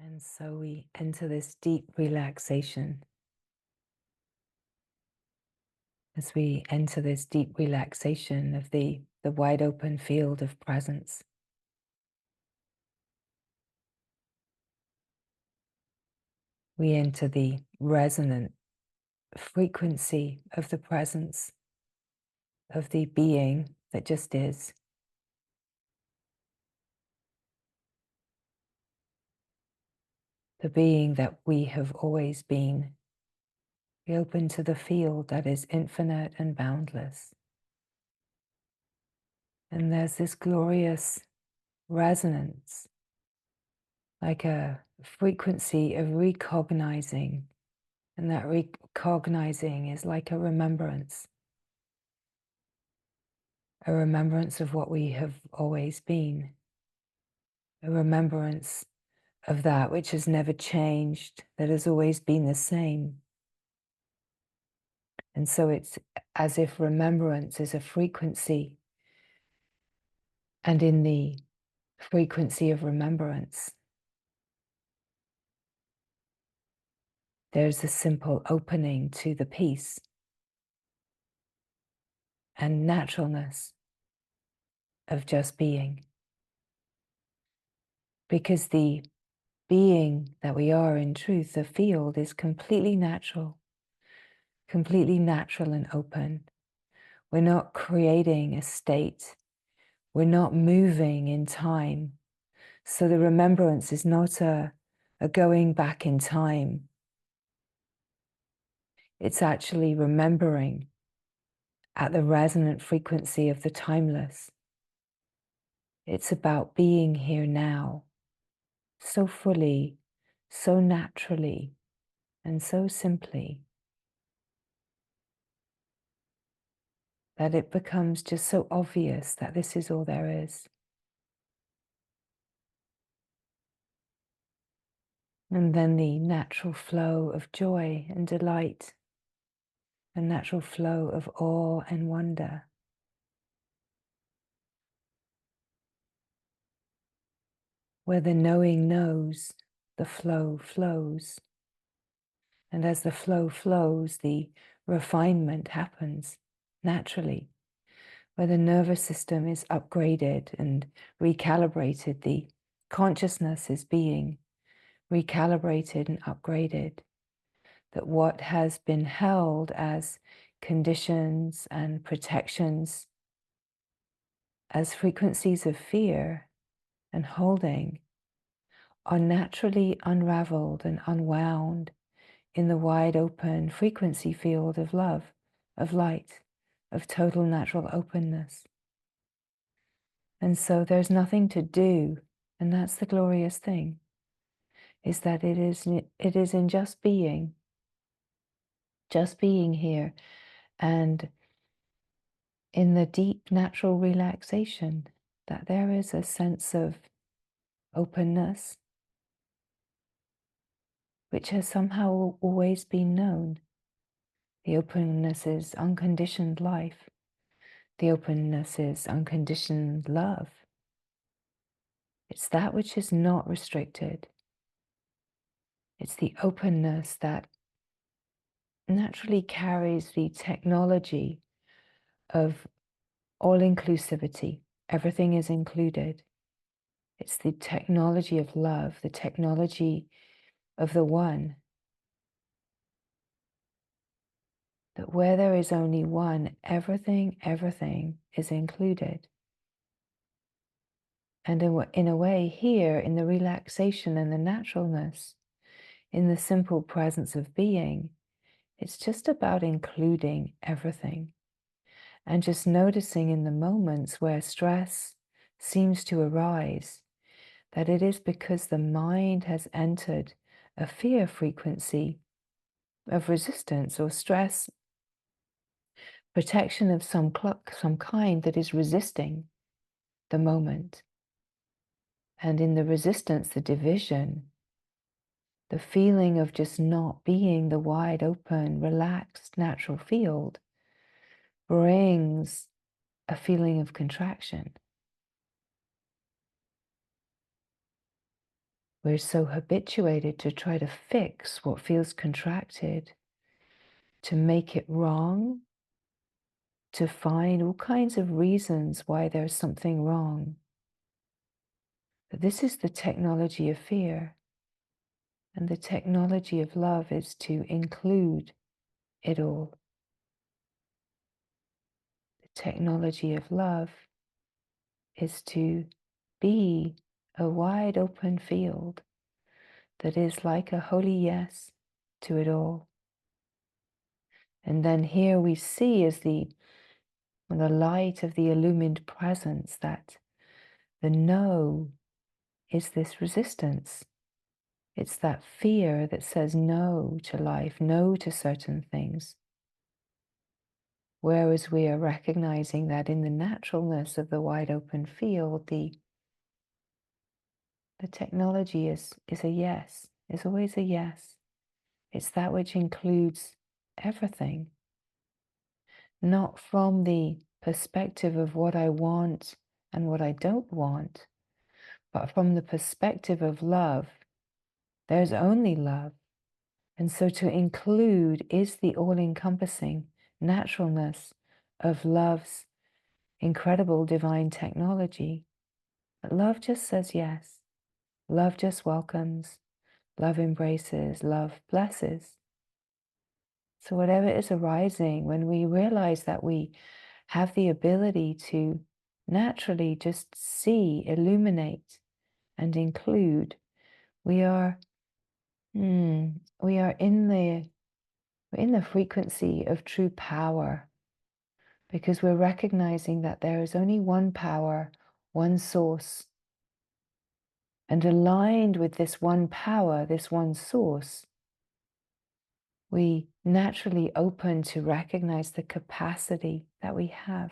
And so we enter this deep relaxation. As we enter this deep relaxation of the wide open field of presence, we enter the resonant frequency of the presence of the being that just is, the being that we have always been. We open to the field that is infinite and boundless. And there's this glorious resonance, like a frequency of recognizing. And that recognizing is like a remembrance of what we have always been, a remembrance of that which has never changed, that has always been the same. And so it's as if remembrance is a frequency, and in the frequency of remembrance, there's a simple opening to the peace and naturalness of just being. Because the being that we are in truth, the field, is completely natural and open. We're not creating a state. We're not moving in time. So the remembrance is not a going back in time. It's actually remembering at the resonant frequency of the timeless. It's about being here now, so fully, so naturally, and so simply, that it becomes just so obvious that this is all there is. And then the natural flow of joy and delight, the natural flow of awe and wonder. Where the knowing knows, the flow flows. And as the flow flows, the refinement happens naturally. Where the nervous system is upgraded and recalibrated, the consciousness is being recalibrated and upgraded. That what has been held as conditions and protections, as frequencies of fear and holding, are naturally unraveled and unwound in the wide open frequency field of love, of light, of total natural openness. And so there's nothing to do, and that's the glorious thing, is that it is in just being here, and in the deep natural relaxation, that there is a sense of openness, which has somehow always been known. The openness is unconditioned life. The openness is unconditioned love. It's that which is not restricted. It's the openness that naturally carries the technology of all-inclusivity. Everything is included. It's the technology of love, the technology of the one. That where there is only one, everything is included. And in a way, here, in the relaxation and the naturalness, in the simple presence of being, it's just about including everything. And just noticing in the moments where stress seems to arise, that it is because the mind has entered a fear frequency of resistance or stress, protection of some kind that is resisting the moment. And in the resistance, the division, the feeling of just not being the wide open, relaxed, natural field brings a feeling of contraction. We're so habituated to try to fix what feels contracted, to make it wrong, to find all kinds of reasons why there's something wrong. But this is the technology of fear. And the technology of love is to include it all. The technology of love is to be a wide open field that is like a holy yes to it all. And then here we see as the light of the illumined presence that the no is this resistance. It's that fear that says no to life, no to certain things. Whereas we are recognizing that in the naturalness of the wide open field, the technology is a yes, is always a yes. It's that which includes everything, not from the perspective of what I want and what I don't want, but from the perspective of love. There's only love. And so to include is the all-encompassing naturalness of love's incredible divine technology. But love just says yes. Love just welcomes. Love embraces. Love blesses. So whatever is arising, when we realize that we have the ability to naturally just see, illuminate, and include, we are in the frequency of true power, because we're recognizing that there is only one power, one source. And aligned with this one power, this one source, we naturally open to recognize the capacity that we have.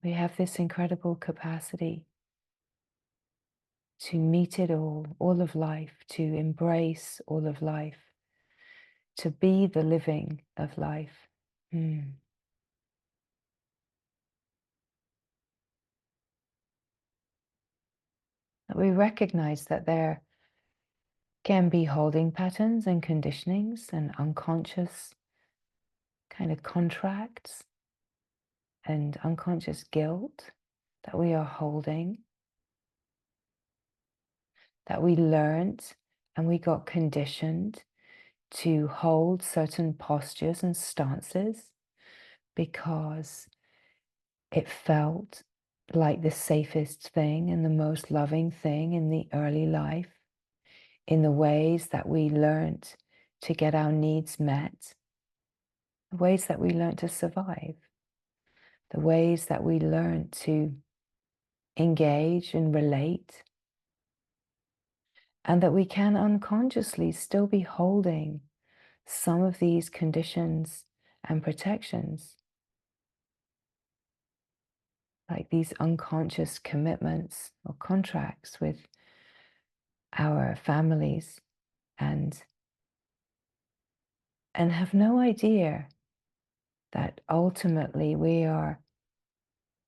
We have this incredible capacity to meet it all of life, to embrace all of life, to be the living of life. We recognize that there can be holding patterns and conditionings and unconscious kind of contracts and unconscious guilt that we are holding, that we learned and we got conditioned to hold certain postures and stances because it felt like the safest thing and the most loving thing in the early life, in the ways that we learned to get our needs met, the ways that we learned to survive, the ways that we learned to engage and relate, and that we can unconsciously still be holding some of these conditions and protections, like these unconscious commitments or contracts with our families, and have no idea that ultimately we are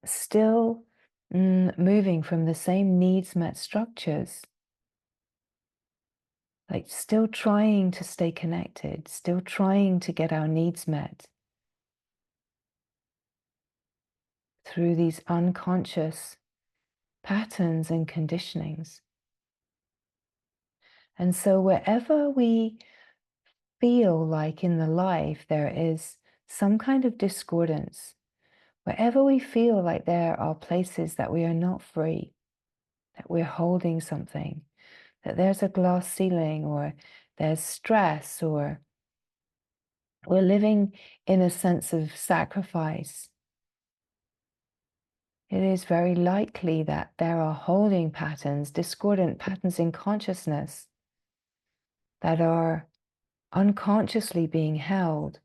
still moving from the same needs met structures, like still trying to stay connected, still trying to get our needs met through these unconscious patterns and conditionings. And so wherever we feel like in the life there is some kind of discordance, wherever we feel like there are places that we are not free, that we're holding something, that there's a glass ceiling, or there's stress, or we're living in a sense of sacrifice, it is very likely that there are holding patterns, discordant patterns in consciousness that are unconsciously being held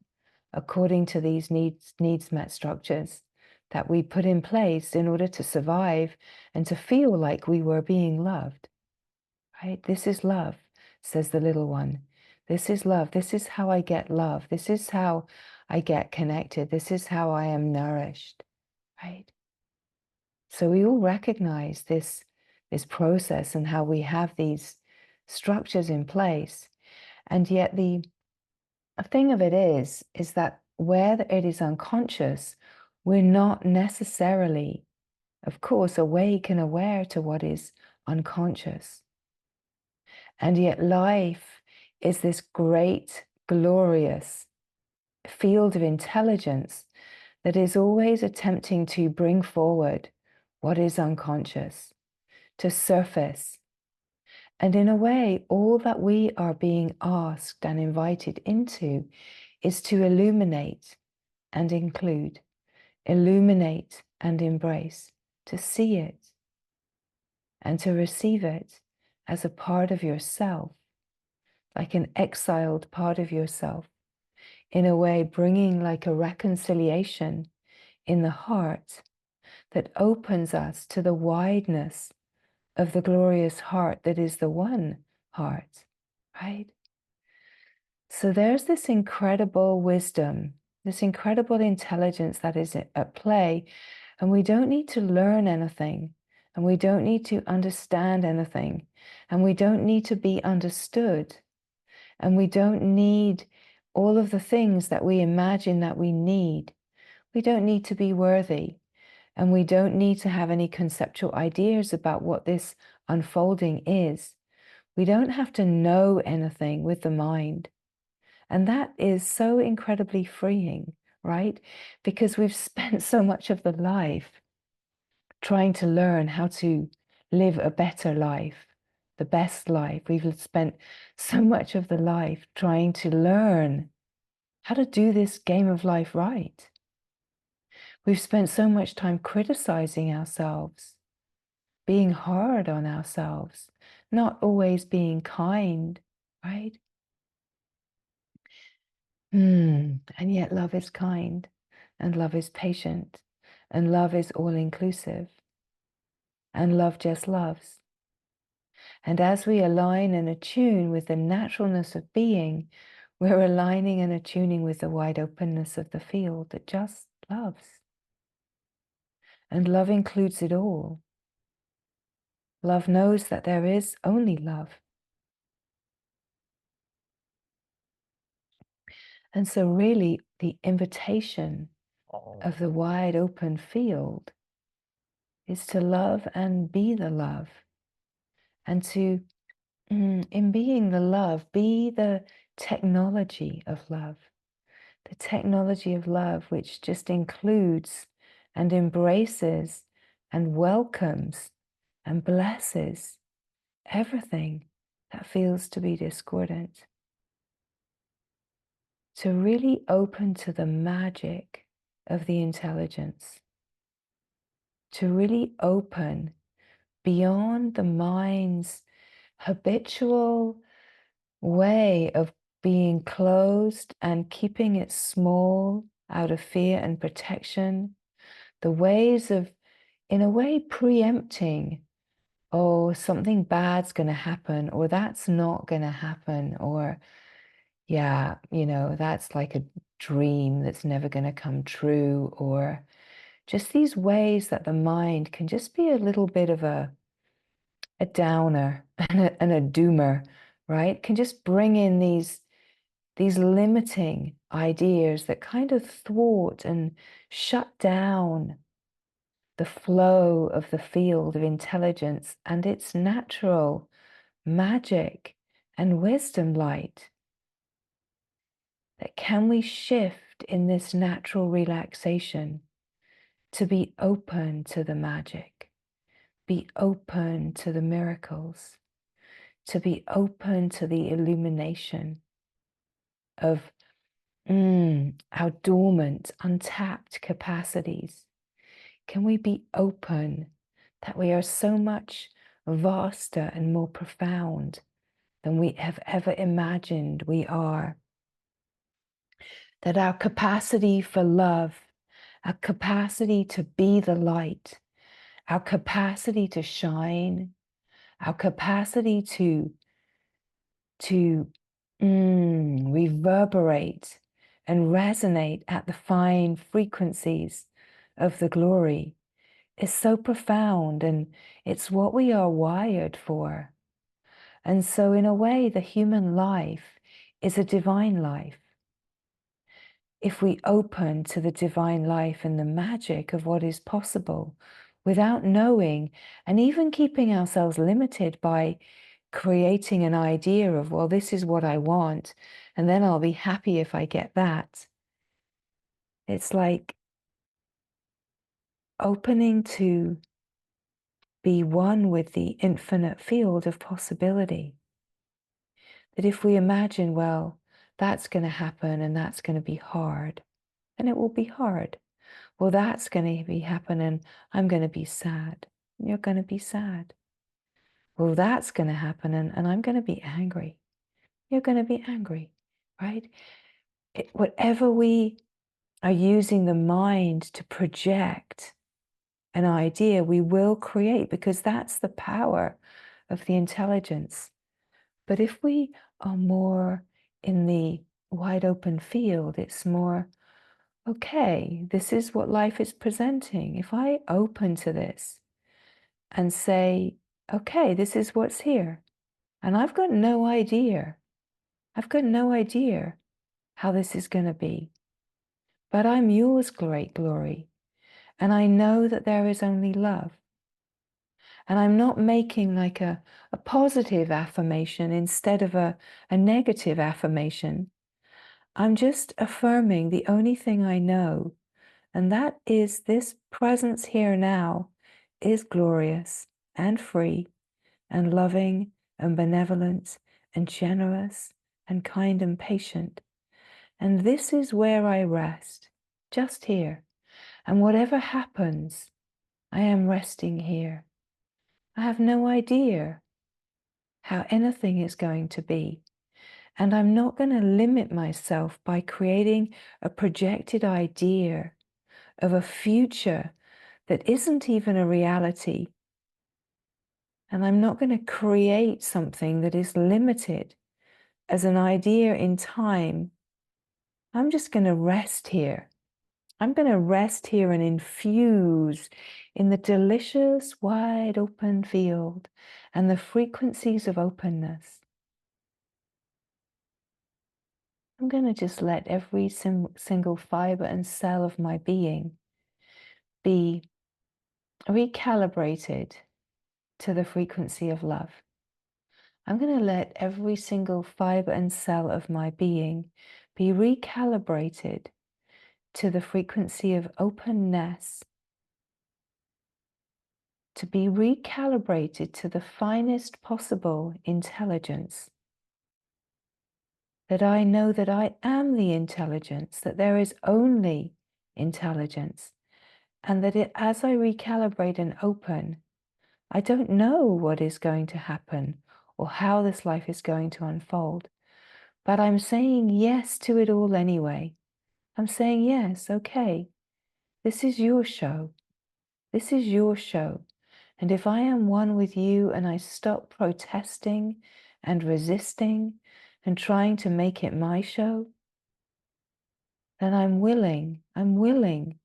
according to these needs met structures that we put in place in order to survive and to feel like we were being loved. Right? This is love, says the little one. This is love. This is how I get love. This is how I get connected. This is how I am nourished. right? So we all recognize this process and how we have these structures in place. And yet the thing of it is that where it is unconscious, we're not necessarily, of course, awake and aware to what is unconscious. And yet life is this great, glorious field of intelligence that is always attempting to bring forward what is unconscious, to surface. And in a way, all that we are being asked and invited into is to illuminate and include, illuminate and embrace, to see it and to receive it as a part of yourself, like an exiled part of yourself, in a way bringing like a reconciliation in the heart that opens us to the wideness of the glorious heart that is the one heart, right? So there's this incredible wisdom, this incredible intelligence that is at play, and we don't need to learn anything, and we don't need to understand anything, and we don't need to be understood, and we don't need all of the things that we imagine that we need. We don't need to be worthy, and we don't need to have any conceptual ideas about what this unfolding is. We don't have to know anything with the mind. And that is so incredibly freeing, right? Because we've spent so much of the life trying to learn how to live a better life, the best life. We've spent so much of the life trying to learn how to do this game of life right. We've spent so much time criticizing ourselves, being hard on ourselves, not always being kind, right? And yet love is kind, and love is patient, and love is all-inclusive, and love just loves. And as we align and attune with the naturalness of being, we're aligning and attuning with the wide openness of the field that just loves. And love includes it all. Love knows that there is only love. And so really the invitation of the wide open field is to love and be the love. And to, in being the love, be the technology of love. The technology of love, which just includes and embraces and welcomes and blesses everything that feels to be discordant. To really open to the magic of the intelligence. To really open beyond the mind's habitual way of being closed and keeping it small out of fear and protection, the ways of, in a way, preempting, oh, something bad's going to happen, or that's not going to happen, or yeah, that's like a dream that's never going to come true, or just these ways that the mind can just be a little bit of a downer and a doomer, right? Can just bring in these limiting ideas that kind of thwart and shut down the flow of the field of intelligence and its natural magic and wisdom light. That can we shift in this natural relaxation to be open to the magic, be open to the miracles, to be open to the illumination of our dormant, untapped capacities? Can we be open that we are so much vaster and more profound than we have ever imagined we are? That our capacity for love, our capacity to be the light, our capacity to shine, our capacity to reverberate and resonate at the fine frequencies of the glory is so profound, and it's what we are wired for. And so in a way, the human life is a divine life. If we open to the divine life and the magic of what is possible without knowing, and even keeping ourselves limited by creating an idea of, well, this is what I want, and then I'll be happy if I get that. It's like opening to be one with the infinite field of possibility. That if we imagine, well, that's going to happen and that's going to be hard, and it will be hard. Well, that's going to be happen and I'm going to be sad. You're going to be sad. Well, that's going to happen and I'm going to be angry. You're going to be angry, right? Whatever we are using the mind to project an idea, we will create, because that's the power of the intelligence. But if we are more in the wide open field, it's more, okay, this is what life is presenting. If I open to this and say, okay, this is what's here, and I've got no idea how this is going to be, but I'm yours, great glory, and I know that there is only love. And I'm not making like a positive affirmation instead of a negative affirmation. I'm just affirming the only thing I know, and that is this presence here now is glorious and free and loving and benevolent and generous and kind and patient. And this is where I rest, just here. And whatever happens, I am resting here. I have no idea how anything is going to be. And I'm not going to limit myself by creating a projected idea of a future that isn't even a reality. And I'm not going to create something that is limited as an idea in time. I'm just going to rest here. I'm going to rest here and infuse in the delicious, wide open field and the frequencies of openness. I'm going to just let every single fiber and cell of my being be recalibrated to the frequency of love. I'm going to let every single fiber and cell of my being be recalibrated to the frequency of openness, to be recalibrated to the finest possible intelligence. That I know that I am the intelligence, that there is only intelligence, and that as I recalibrate and open, I don't know what is going to happen or how this life is going to unfold, but I'm saying yes to it all anyway. I'm saying yes, okay, this is your show. This is your show. And if I am one with you and I stop protesting and resisting and trying to make it my show, then I'm willing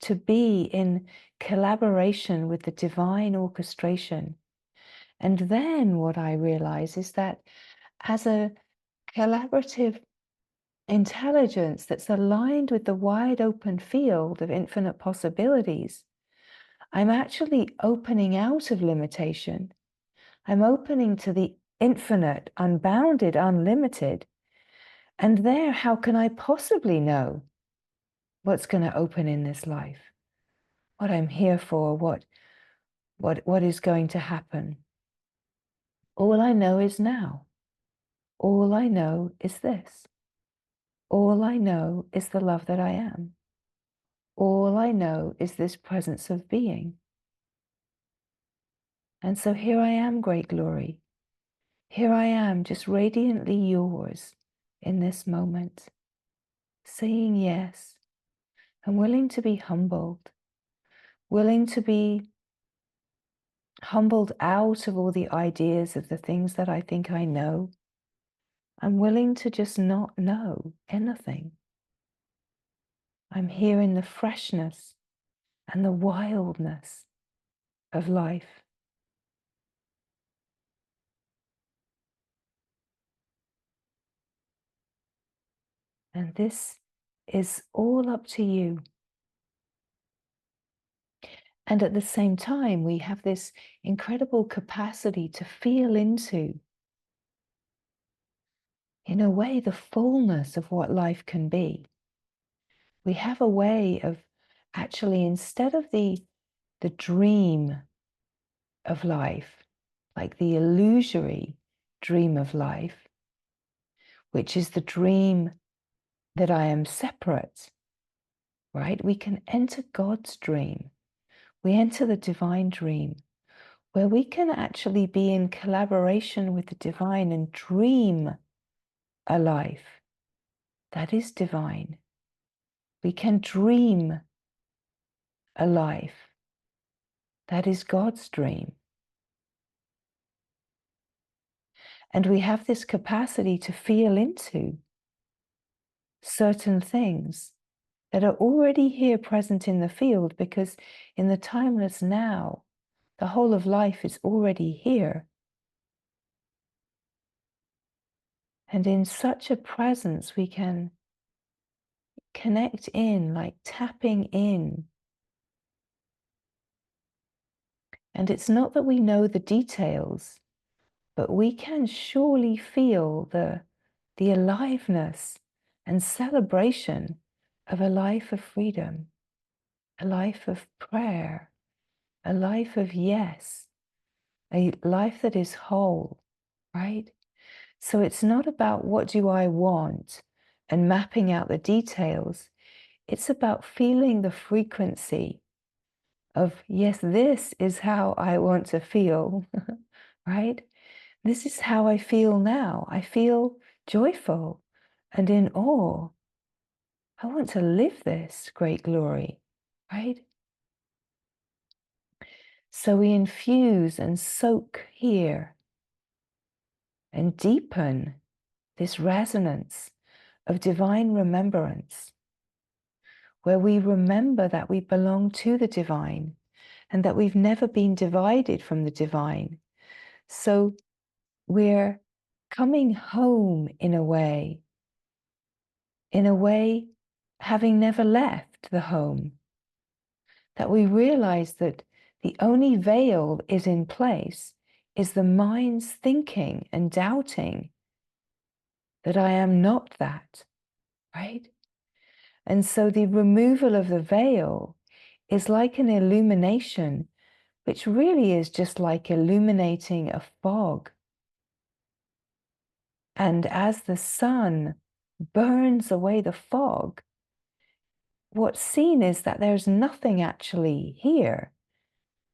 to be in collaboration with the divine orchestration. And then what I realize is that as a collaborative intelligence that's aligned with the wide open field of infinite possibilities, I'm actually opening out of limitation. I'm opening to the infinite, unbounded, unlimited. And there, how can I possibly know what's going to open in this life? What I'm here for, what is going to happen? All I know is now. All I know is this. All I know is the love that I am. All I know is this presence of being. And so here I am, great glory. Here I am, just radiantly yours in this moment, saying yes, and willing to be humbled, willing to be humbled out of all the ideas of the things that I think I know. I'm willing to just not know anything. I'm here in the freshness and the wildness of life. And this is all up to you. And at the same time, we have this incredible capacity to feel into, in a way, the fullness of what life can be. We have a way of actually, instead of the dream of life, like the illusory dream of life, which is the dream that I am separate, right? We can enter God's dream. We enter the divine dream, where we can actually be in collaboration with the divine and dream a life that is divine. We can dream a life that is God's dream. And we have this capacity to feel into certain things that are already here present in the field, because in the timeless now, the whole of life is already here. And in such a presence, we can connect in, like tapping in. And it's not that we know the details, but we can surely feel the aliveness and celebration of a life of freedom, a life of prayer, a life of yes, a life that is whole, right? So it's not about what do I want and mapping out the details. It's about feeling the frequency of, yes, this is how I want to feel, right? This is how I feel now. I feel joyful and in awe. I want to live this great glory, right? So we infuse and soak here and deepen this resonance of divine remembrance, where we remember that we belong to the divine and that we've never been divided from the divine. So we're coming home in a way, having never left the home, that we realize that the only veil is in place is the mind's thinking and doubting that I am not that, right? And so the removal of the veil is like an illumination, which really is just like illuminating a fog. And as the sun burns away the fog, what's seen is that there's nothing actually here,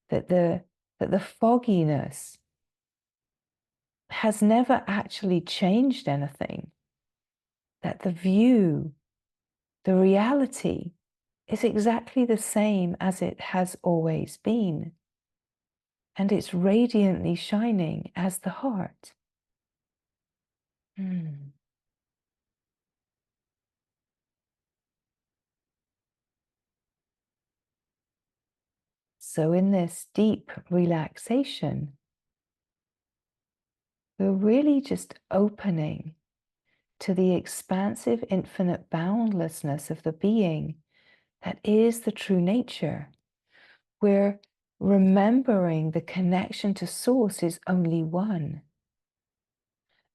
that the fogginess has never actually changed anything, that the view, the reality is exactly the same as it has always been. And it's radiantly shining as the heart. So in this deep relaxation, we're really just opening to the expansive, infinite boundlessness of the being that is the true nature. We're remembering the connection to source is only one.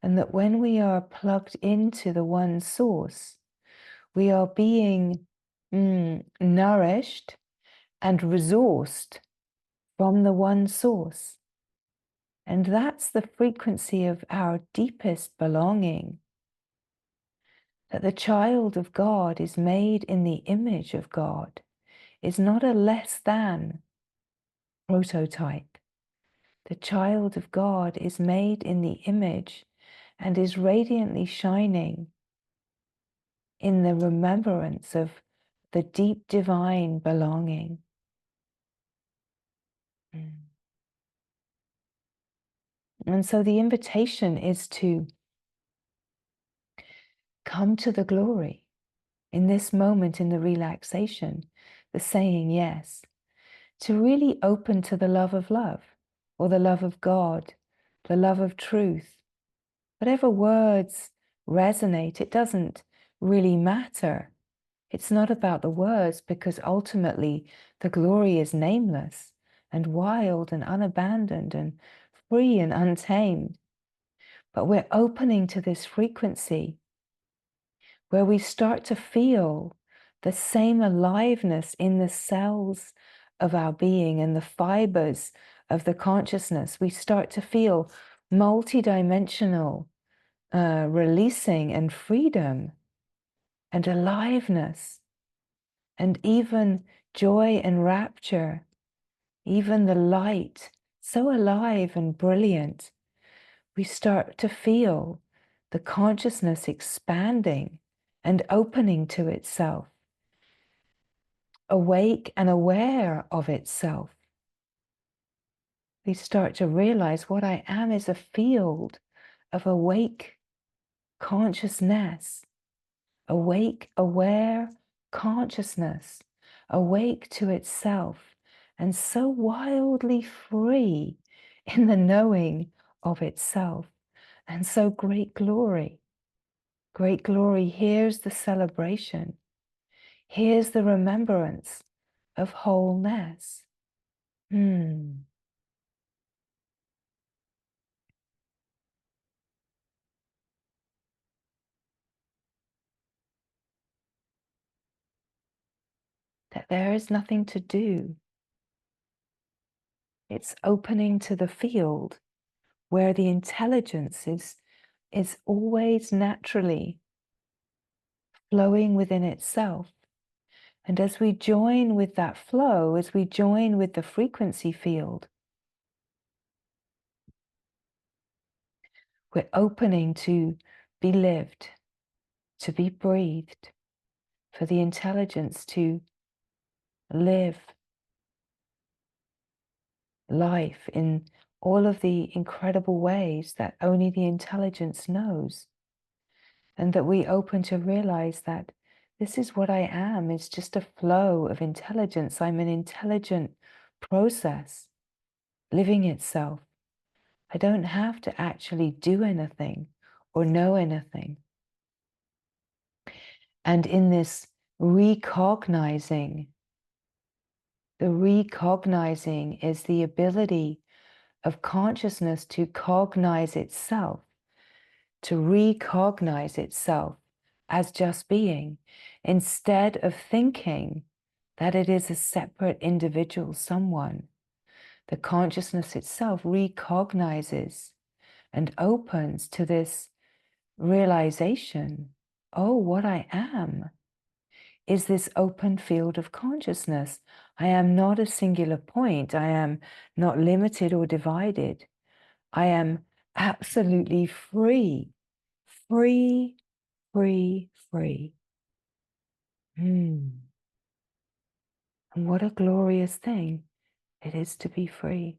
And that when we are plugged into the one source, we are being nourished and resourced from the one source. And that's the frequency of our deepest belonging. That the child of God is made in the image of God is not a less than prototype. The child of God is made in the image and is radiantly shining in the remembrance of the deep divine belonging. And so the invitation is to come to the glory in this moment in the relaxation. the saying yes, to really open to the love, or the love of God, the love of truth. Whatever words resonate, it doesn't really matter. It's not about the words, because ultimately the glory is nameless and wild and unabandoned and free and untamed. But we're opening to this frequency where we start to feel the same aliveness in the cells of our being and the fibers of the consciousness. We start to feel multidimensional releasing and freedom and aliveness, and even joy and rapture, even the light, so alive and brilliant. We start to feel the consciousness expanding and opening to itself, awake and aware of itself. We start to realize what I am is a field of awake consciousness, awake, aware consciousness, awake to itself, and so wildly free in the knowing of itself. And so great glory. Great glory, here's the celebration. Here's the remembrance of wholeness. That there is nothing to do. It's opening to the field where the intelligence is always naturally flowing within itself. And as we join with that flow, as we join with the frequency field, we're opening to be lived, to be breathed, for the intelligence to live life in all of the incredible ways that only the intelligence knows. And that we open to realize that this is what I am. It's just a flow of intelligence. I'm an intelligent process living itself. I don't have to actually do anything or know anything. And in this recognizing, the recognizing is the ability of consciousness to cognize itself, to recognize itself as just being, instead of thinking that it is a separate individual, someone. The consciousness itself recognizes and opens to this realization, oh, what I am is this open field of consciousness. I am not a singular point. I am not limited or divided. I am absolutely free, free, free, free. And what a glorious thing it is to be free.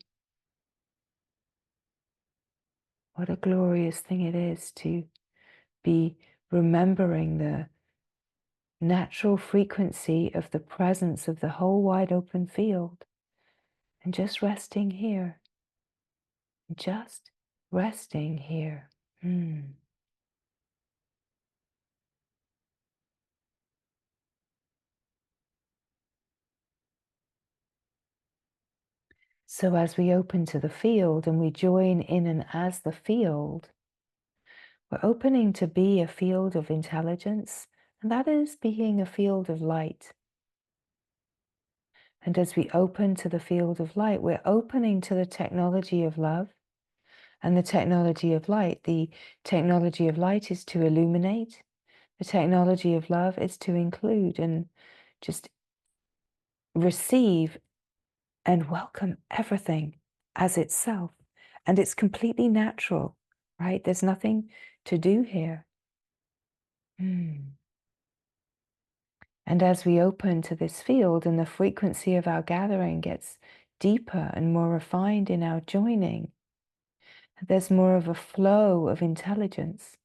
What a glorious thing it is to be remembering the natural frequency of the presence of the whole wide open field, and just resting here, just resting here. So as we open to the field and we join in and as the field, we're opening to be a field of intelligence, and that is being a field of light. And as we open to the field of light, we're opening to the technology of love and the technology of light. The technology of light is to illuminate. The technology of love is to include and just receive and welcome everything as itself. And it's completely natural, right? There's nothing to do here. And as we open to this field and the frequency of our gathering gets deeper and more refined in our joining, there's more of a flow of intelligence.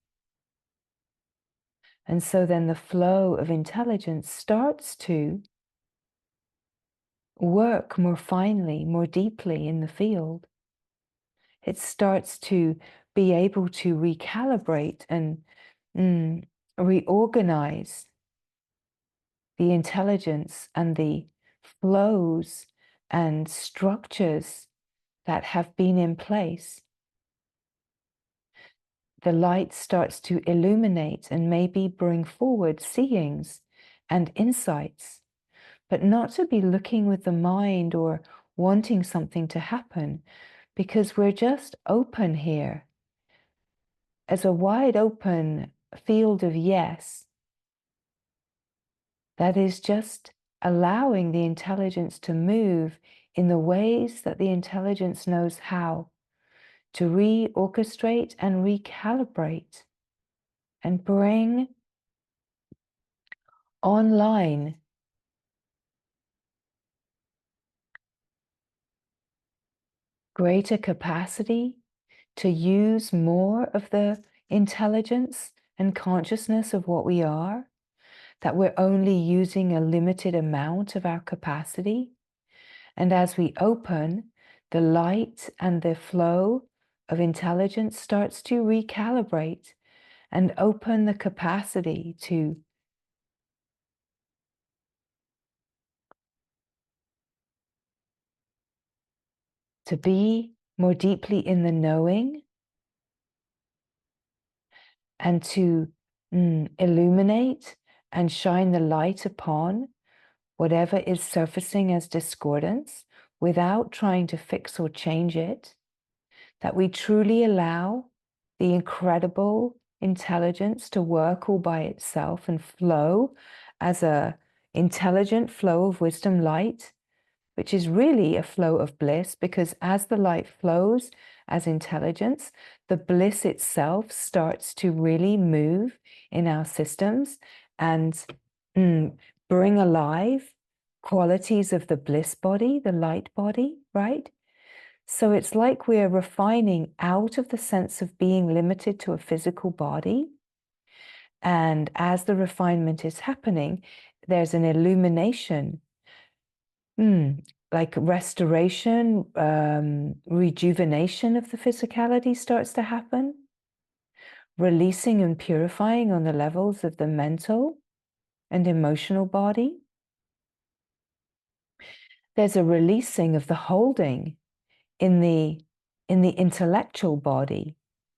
And so then the flow of intelligence starts to work more finely, more deeply in the field. It starts to be able to recalibrate and reorganize the intelligence and the flows and structures that have been in place. The light starts to illuminate and maybe bring forward seeings and insights, but not to be looking with the mind or wanting something to happen, because we're just open here as a wide open field of yes. That is just allowing the intelligence to move in the ways that the intelligence knows how, to reorchestrate and recalibrate and bring online greater capacity to use more of the intelligence and consciousness of what we are, that we're only using a limited amount of our capacity. And as we open, the light and the flow of intelligence starts to recalibrate and open the capacity to be more deeply in the knowing and to illuminate and shine the light upon whatever is surfacing as discordance without trying to fix or change it, that we truly allow the incredible intelligence to work all by itself and flow as a intelligent flow of wisdom light, which is really a flow of bliss, because as the light flows as intelligence, the bliss itself starts to really move in our systems and bring alive qualities of the bliss body, the light body, right? So it's like we're refining out of the sense of being limited to a physical body. And as the refinement is happening, there's an illumination, like restoration, rejuvenation of the physicality starts to happen, releasing and purifying on the levels of the mental and emotional body. There's a releasing of the holding in the intellectual body,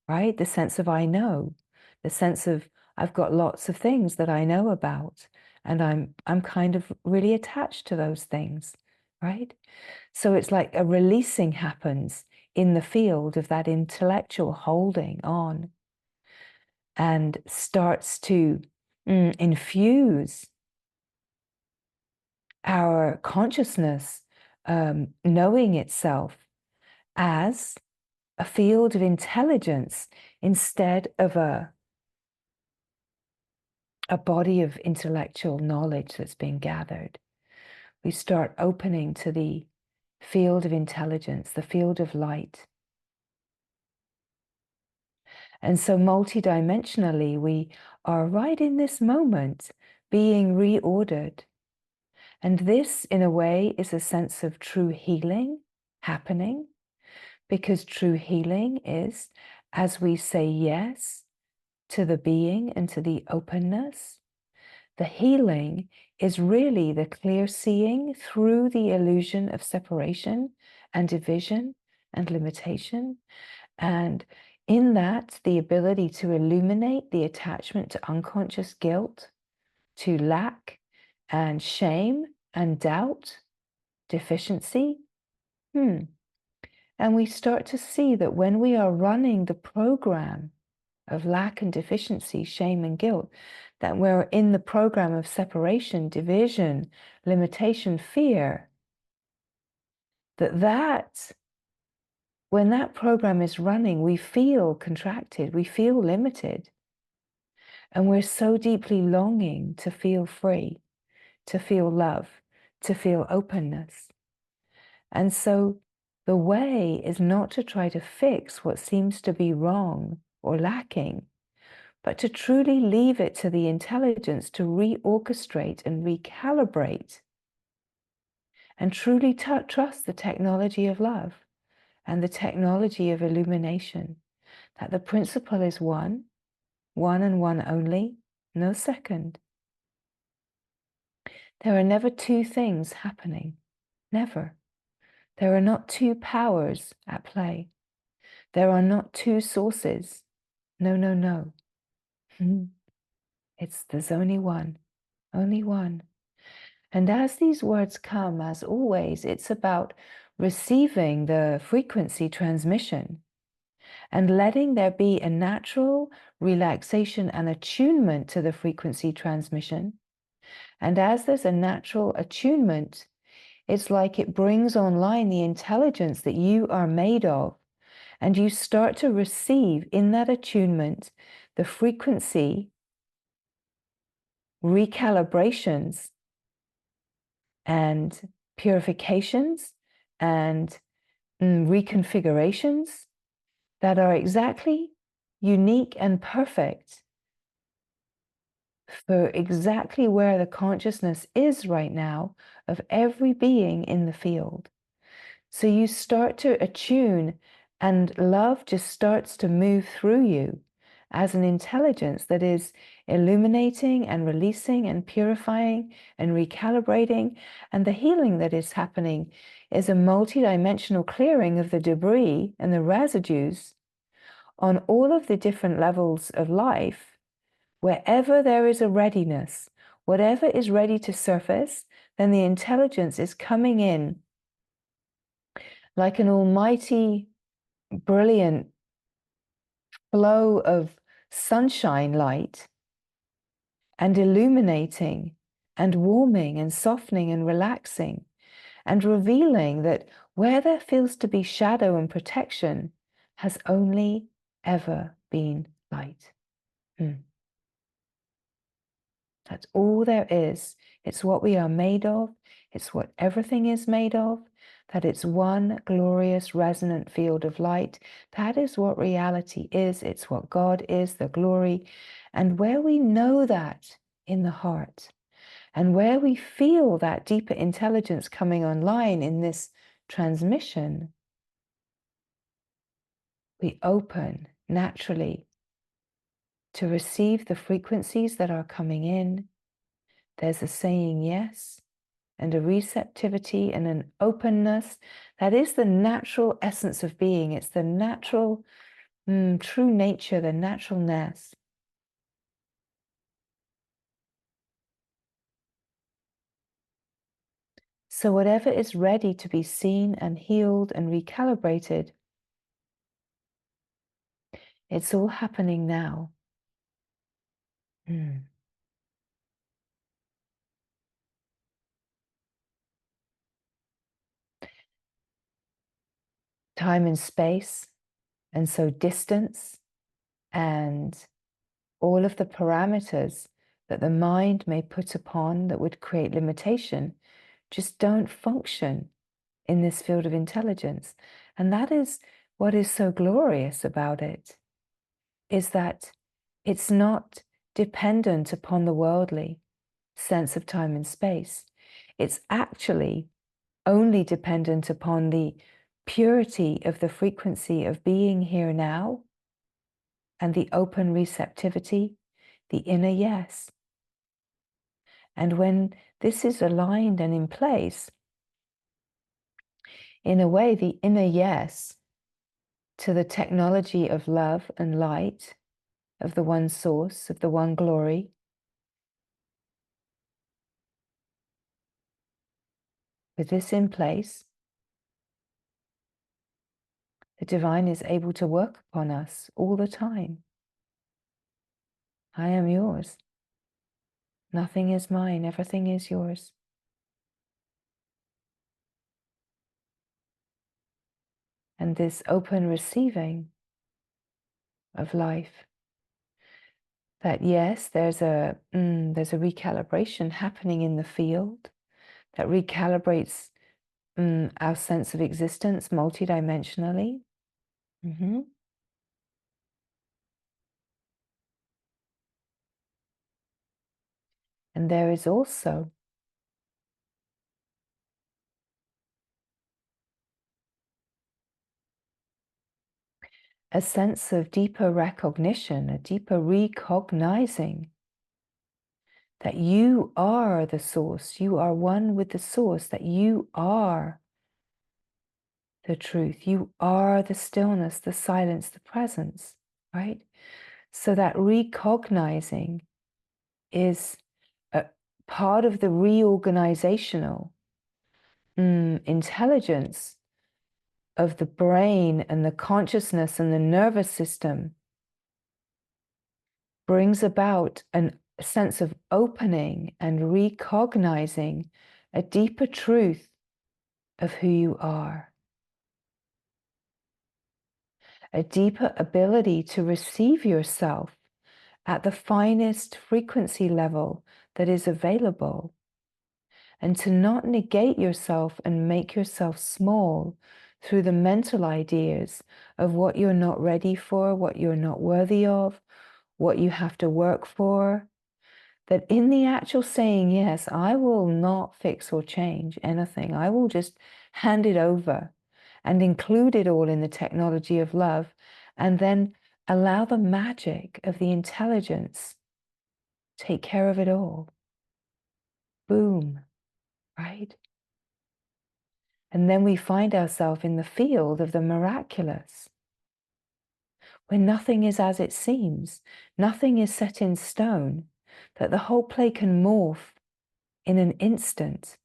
right? The sense of I know, the sense of I've got lots of things that I know about, and I'm kind of really attached to those things, right? So it's like a releasing happens in the field of that intellectual holding on, and starts to infuse our consciousness, knowing itself as a field of intelligence instead of a body of intellectual knowledge that's being gathered. We start opening to the field of intelligence, the field of light. And so multidimensionally, we are right in this moment being reordered. And this, in a way, is a sense of true healing happening, because true healing is as we say yes to the being and to the openness. The healing is really the clear seeing through the illusion of separation and division and limitation. And in that, the ability to illuminate the attachment to unconscious guilt, to lack and shame and doubt, deficiency. And we start to see that when we are running the program of lack and deficiency, shame and guilt, that we're in the program of separation, division, limitation, fear, that when that program is running, we feel contracted, we feel limited, and we're so deeply longing to feel free, to feel love, to feel openness. And so the way is not to try to fix what seems to be wrong or lacking, but to truly leave it to the intelligence to reorchestrate and recalibrate and truly trust the technology of love and the technology of illumination, that the principle is one and one only, no second. There are never two things happening, never. There are not two powers at play. There are not two sources. No, no, no. There's only one, only one. And as these words come, as always, it's about receiving the frequency transmission and letting there be a natural relaxation and attunement to the frequency transmission. And as there's a natural attunement, it's like it brings online the intelligence that you are made of. And you start to receive in that attunement the frequency recalibrations and purifications and reconfigurations that are exactly unique and perfect for exactly where the consciousness is right now of every being in the field. So you start to attune, and love just starts to move through you as an intelligence that is illuminating and releasing and purifying and recalibrating. And the healing that is happening is a multidimensional clearing of the debris and the residues on all of the different levels of life. Wherever there is a readiness, whatever is ready to surface, then the intelligence is coming in like an almighty, brilliant flow of sunshine light and illuminating and warming and softening and relaxing and revealing that where there feels to be shadow and protection has only ever been light. That's all there is. It's what we are made of. It's what everything is made of. That it's one glorious resonant field of light. That is what reality is. It's what God is, the glory. And where we know that in the heart, and where we feel that deeper intelligence coming online in this transmission, we open naturally to receive the frequencies that are coming in. There's a saying yes, and a receptivity and an openness. That is the natural essence of being. It's the natural, true nature, the naturalness. So whatever is ready to be seen and healed and recalibrated, it's all happening now. Time and space, and so distance, and all of the parameters that the mind may put upon that would create limitation just don't function in this field of intelligence. And that is what is so glorious about it, is that it's not dependent upon the worldly sense of time and space. It's actually only dependent upon the purity of the frequency of being here now and the open receptivity, the inner yes. And when this is aligned and in place, in a way, the inner yes to the technology of love and light, of the one source, of the one glory, with this in place, the divine is able to work upon us all the time. I am yours. Nothing is mine. Everything is yours. And this open receiving of life, that yes, there's a recalibration happening in the field that recalibrates our sense of existence multidimensionally. And there is also a sense of deeper recognition, a deeper recognizing that you are the source, you are one with the source, that you are the truth, you are the stillness, the silence, the presence, right? So that recognizing is a part of the reorganizational intelligence of the brain and the consciousness and the nervous system, brings about a sense of opening and recognizing a deeper truth of who you are, a deeper ability to receive yourself at the finest frequency level that is available, and to not negate yourself and make yourself small through the mental ideas of what you're not ready for, what you're not worthy of, what you have to work for. That in the actual saying, yes, I will not fix or change anything. I will just hand it over and include it all in the technology of love, and then allow the magic of the intelligence take care of it all. Boom, right? And then we find ourselves in the field of the miraculous, where nothing is as it seems, nothing is set in stone, that the whole play can morph in an instant.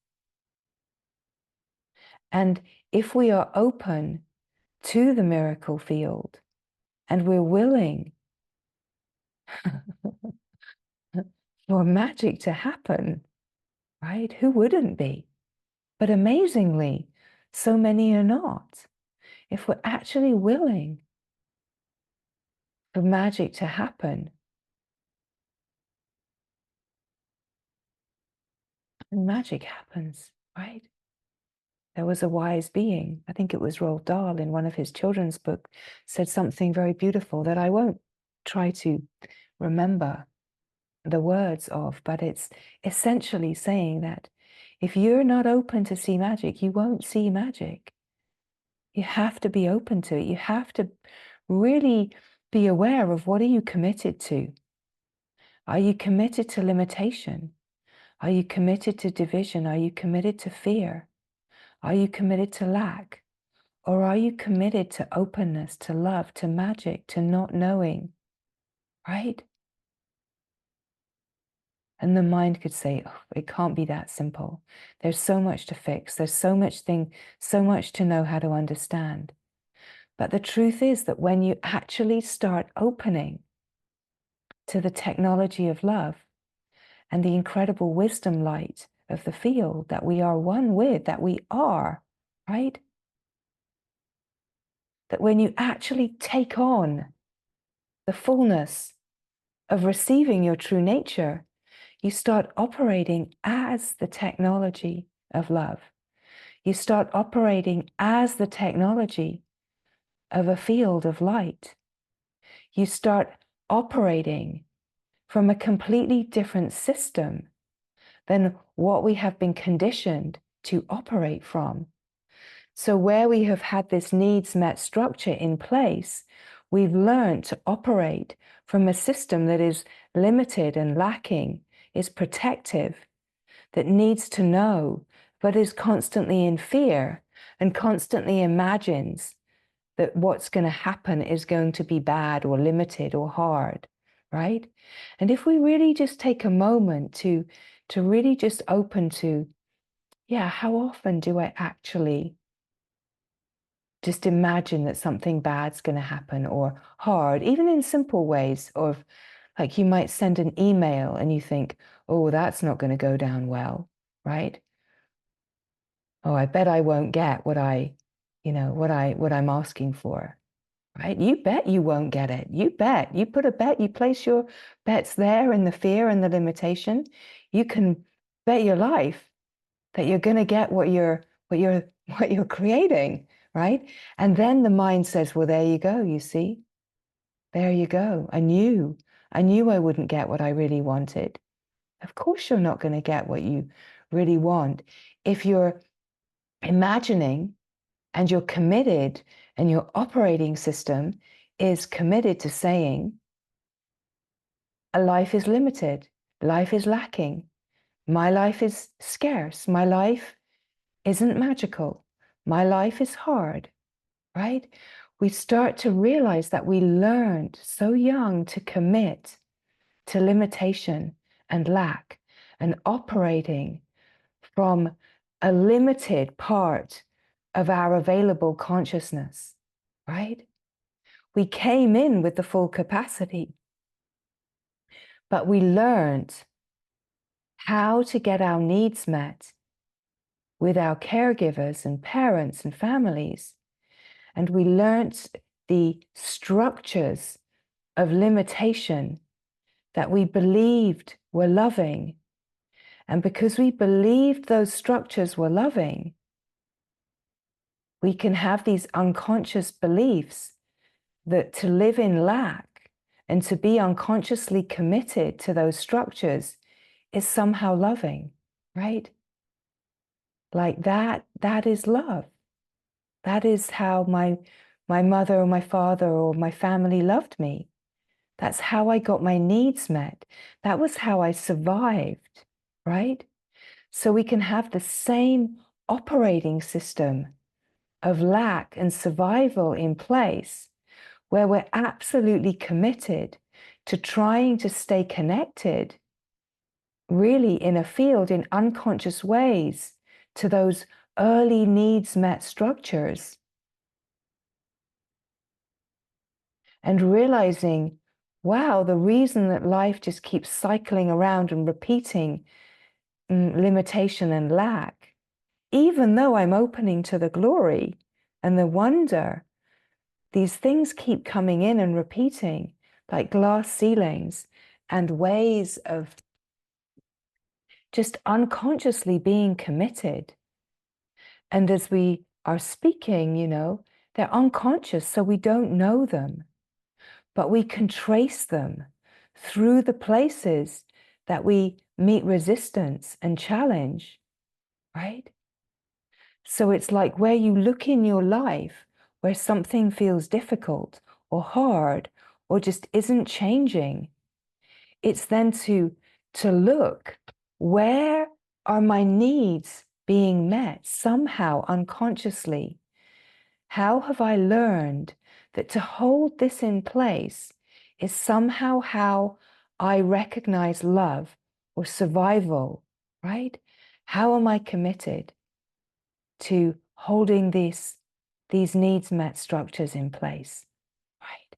And if we are open to the miracle field and we're willing for magic to happen, right? Who wouldn't be? But amazingly, so many are not. If we're actually willing for magic to happen, and magic happens, right? There was a wise being, I think it was Roald Dahl in one of his children's books, said something very beautiful that I won't try to remember the words of, but it's essentially saying that if you're not open to see magic, you won't see magic. You have to be open to it. You have to really be aware of what are you committed to. Are you committed to limitation? Are you committed to division? Are you committed to fear? Are you committed to lack? Or are you committed to openness, to love, to magic, to not knowing, right? And the mind could say, oh, it can't be that simple. There's so much to fix. There's so much to know how to understand. But the truth is that when you actually start opening to the technology of love and the incredible wisdom light of the field that we are one with, that we are, right? That when you actually take on the fullness of receiving your true nature, you start operating as the technology of love. You start operating as the technology of a field of light. You start operating from a completely different system than what we have been conditioned to operate from. So where we have had this needs met structure in place, we've learned to operate from a system that is limited and lacking, is protective, that needs to know, but is constantly in fear and constantly imagines that what's going to happen is going to be bad or limited or hard, right? And if we really just take a moment to really just open to, yeah, how often do I actually just imagine that something bad's going to happen or hard, even in simple ways of, like, you might send an email and you think, oh, that's not going to go down well, right? Oh, I bet I won't get what what I'm asking for, right? You bet you won't get it. You bet. You put a bet, you place your bets there in the fear and the limitation. You can bet your life that you're going to get what you're creating, right? And then the mind says, well, there you go, you see? There you go. I knew I wouldn't get what I really wanted. Of course you're not going to get what you really want. If you're imagining and you're committed and your operating system is committed to saying, a life is limited, life is lacking, my life is scarce, my life isn't magical, my life is hard, right? We start to realize that we learned so young to commit to limitation and lack and operating from a limited part of our available consciousness, right? We came in with the full capacity, but we learned how to get our needs met with our caregivers and parents and families. And we learned the structures of limitation that we believed were loving. And because we believed those structures were loving, we can have these unconscious beliefs that to live in lack and to be unconsciously committed to those structures is somehow loving, right? Like that is love. That is how my mother or my father or my family loved me. That's how I got my needs met. That was how I survived, right? So we can have the same operating system of lack and survival in place where we're absolutely committed to trying to stay connected, really in a field, in unconscious ways, to those early needs met structures. And realizing, wow, the reason that life just keeps cycling around and repeating limitation and lack, even though I'm opening to the glory and the wonder, these things keep coming in and repeating like glass ceilings and ways of just unconsciously being committed. And as we are speaking, they're unconscious, so we don't know them, but we can trace them through the places that we meet resistance and challenge, right? So it's like where you look in your life where something feels difficult or hard or just isn't changing. It's then to look, where are my needs being met somehow unconsciously? How have I learned that to hold this in place is somehow how I recognize love or survival, right? How am I committed to holding these needs met structures in place, right?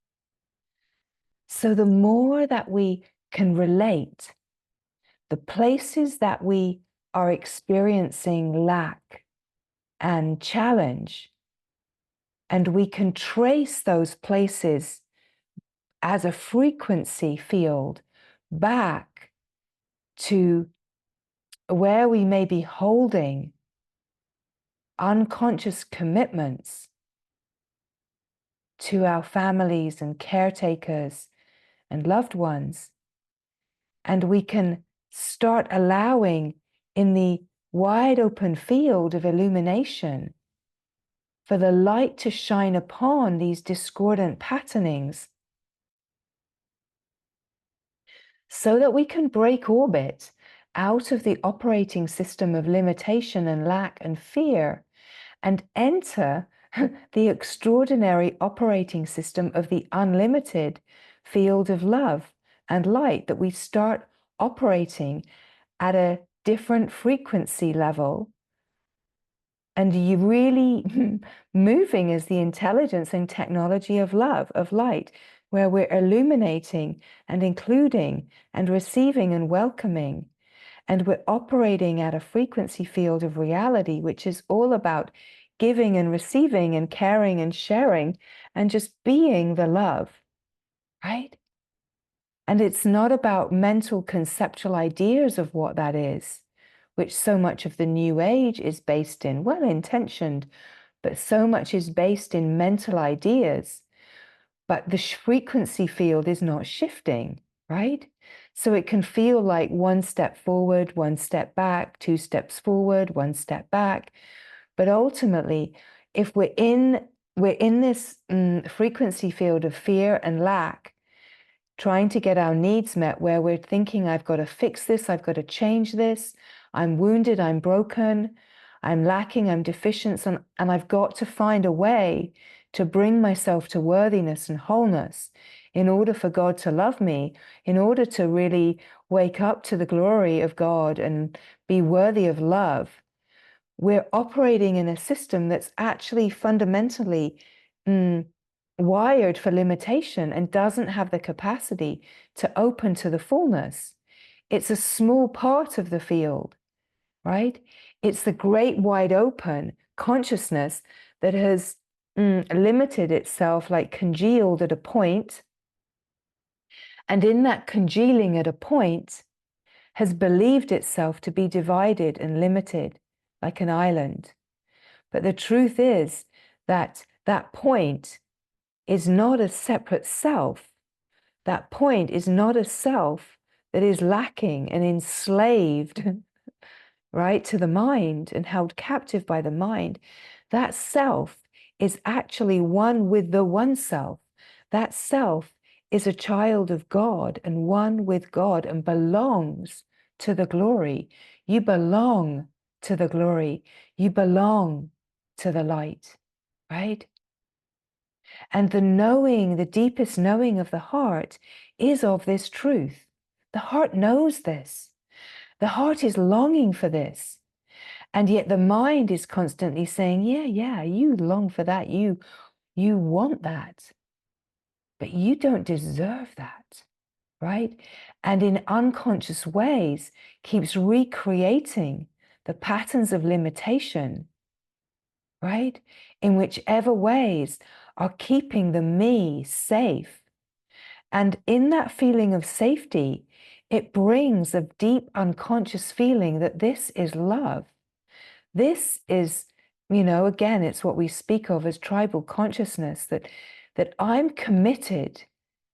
So the more that we can relate the places that we are experiencing lack and challenge, and we can trace those places as a frequency field back to where we may be holding unconscious commitments to our families and caretakers and loved ones. And we can start allowing in the wide open field of illumination for the light to shine upon these discordant patternings so that we can break orbit out of the operating system of limitation and lack and fear and enter the extraordinary operating system of the unlimited field of love and light, that we start operating at a different frequency level and you really moving as the intelligence and technology of love, of light, where we're illuminating and including and receiving and welcoming. And we're operating at a frequency field of reality, which is all about giving and receiving and caring and sharing and just being the love, right? And it's not about mental conceptual ideas of what that is, which so much of the New Age is based in, well-intentioned, but so much is based in mental ideas. But the frequency field is not shifting, right? So it can feel like one step forward, one step back, two steps forward, one step back. But ultimately, if we're in we're in this frequency field of fear and lack, trying to get our needs met, where we're thinking, I've got to fix this, I've got to change this, I'm wounded, I'm broken, I'm lacking, I'm deficient, and I've got to find a way to bring myself to worthiness and wholeness in order for God to love me, in order to really wake up to the glory of God and be worthy of love. We're operating in a system that's actually fundamentally wired for limitation and doesn't have the capacity to open to the fullness. It's a small part of the field, right? It's the great wide open consciousness that has limited itself, like congealed at a point, and in that congealing at a point has believed itself to be divided and limited like an island. But the truth is that that point is not a separate self. That point is not a self that is lacking and enslaved, right, to the mind and held captive by the mind. That self is actually one with the one self. That self is a child of God and one with God and belongs to the glory. You belong to the glory. You belong to the light, right? And the knowing, the deepest knowing of the heart is of this truth. The heart knows this. The heart is longing for this. And yet the mind is constantly saying, yeah, you long for that. You want that. But you don't deserve that, right? And in unconscious ways keeps recreating the patterns of limitation, right? In whichever ways are keeping the me safe. And in that feeling of safety, it brings a deep unconscious feeling that this is love. This is, again, it's what we speak of as tribal consciousness, that I'm committed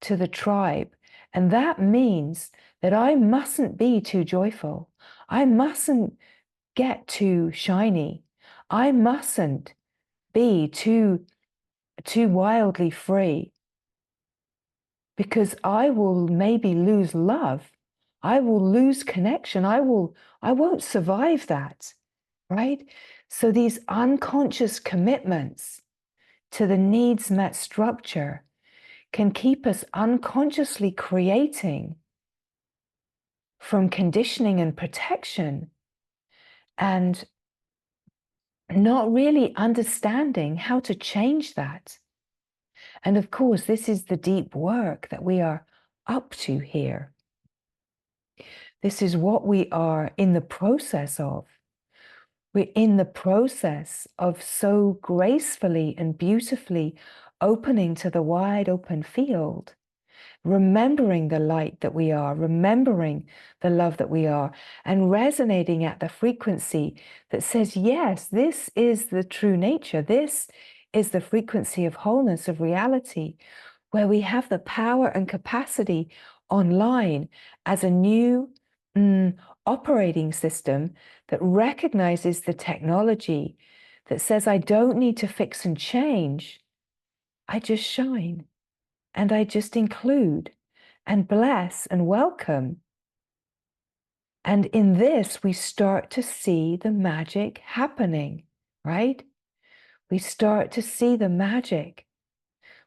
to the tribe. And that means that I mustn't be too joyful. I mustn't get too shiny. I mustn't be too wildly free, because I will maybe lose love. I will lose connection. I won't survive that, right? So these unconscious commitments to the needs met structure can keep us unconsciously creating from conditioning and protection, and not really understanding how to change that. And of course, this is the deep work that we are up to here. This is what we are in the process of. We're in the process of so gracefully and beautifully opening to the wide open field, remembering the light that we are, remembering the love that we are, and resonating at the frequency that says, yes, this is the true nature. This is the frequency of wholeness, of reality, where we have the power and capacity online as a new operating system that recognizes the technology, that says, I don't need to fix and change. I just shine, and I just include and bless and welcome. And in this, we start to see the magic happening, right? We start to see the magic.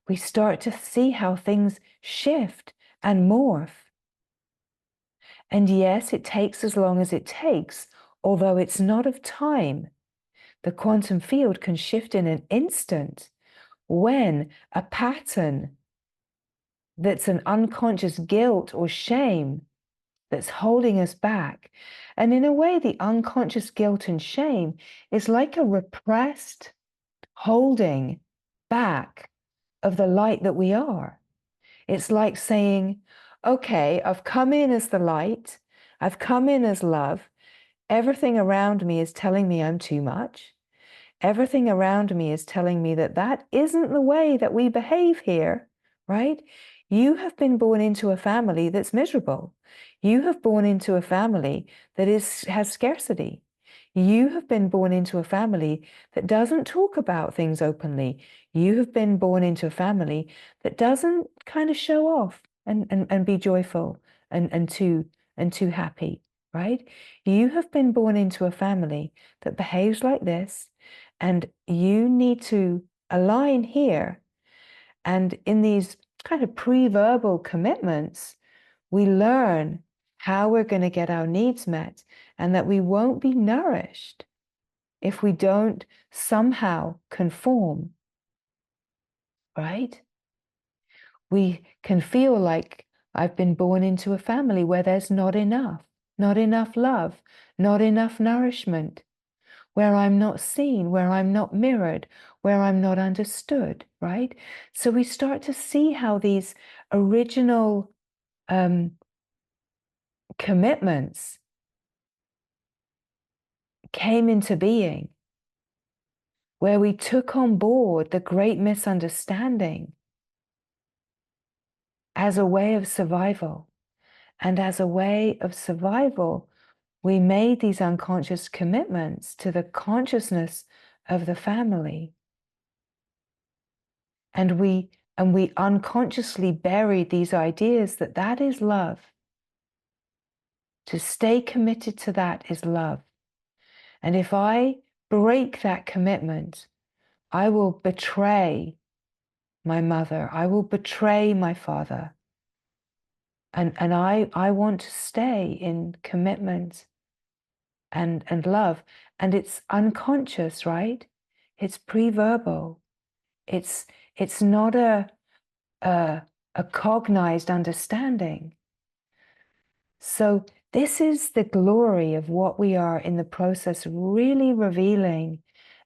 We start to see how things shift and morph. And yes, it takes as long as it takes, although it's not of time. The quantum field can shift in an instant when a pattern that's an unconscious guilt or shame that's holding us back. And in a way, the unconscious guilt and shame is like a repressed holding back of the light that we are. It's like saying, okay, I've come in as the light. I've come in as love. Everything around me is telling me I'm too much. Everything around me is telling me that that isn't the way that we behave here, right? You have been born into a family that's miserable. You have born into a family that has scarcity. You have been born into a family that doesn't talk about things openly. You have been born into a family that doesn't kind of show off and be joyful and too happy, right? You have been born into a family that behaves like this, and you need to align here. And in these kind of pre-verbal commitments, we learn how we're going to get our needs met, and that we won't be nourished if we don't somehow conform, right? We can feel like I've been born into a family where there's not enough love, not enough nourishment, where I'm not seen, where I'm not mirrored, where I'm not understood, right? So we start to see how these original commitments came into being, where we took on board the great misunderstanding as a way of survival. And as a way of survival, we made these unconscious commitments to the consciousness of the family. And we unconsciously buried these ideas that that is love. To stay committed to that is love. And if I break that commitment, I will betray my mother. I will betray my father. And I want to stay in commitment and love. And it's unconscious, right? It's pre-verbal. It's not a cognized understanding. So this is the glory of what we are in the process really revealing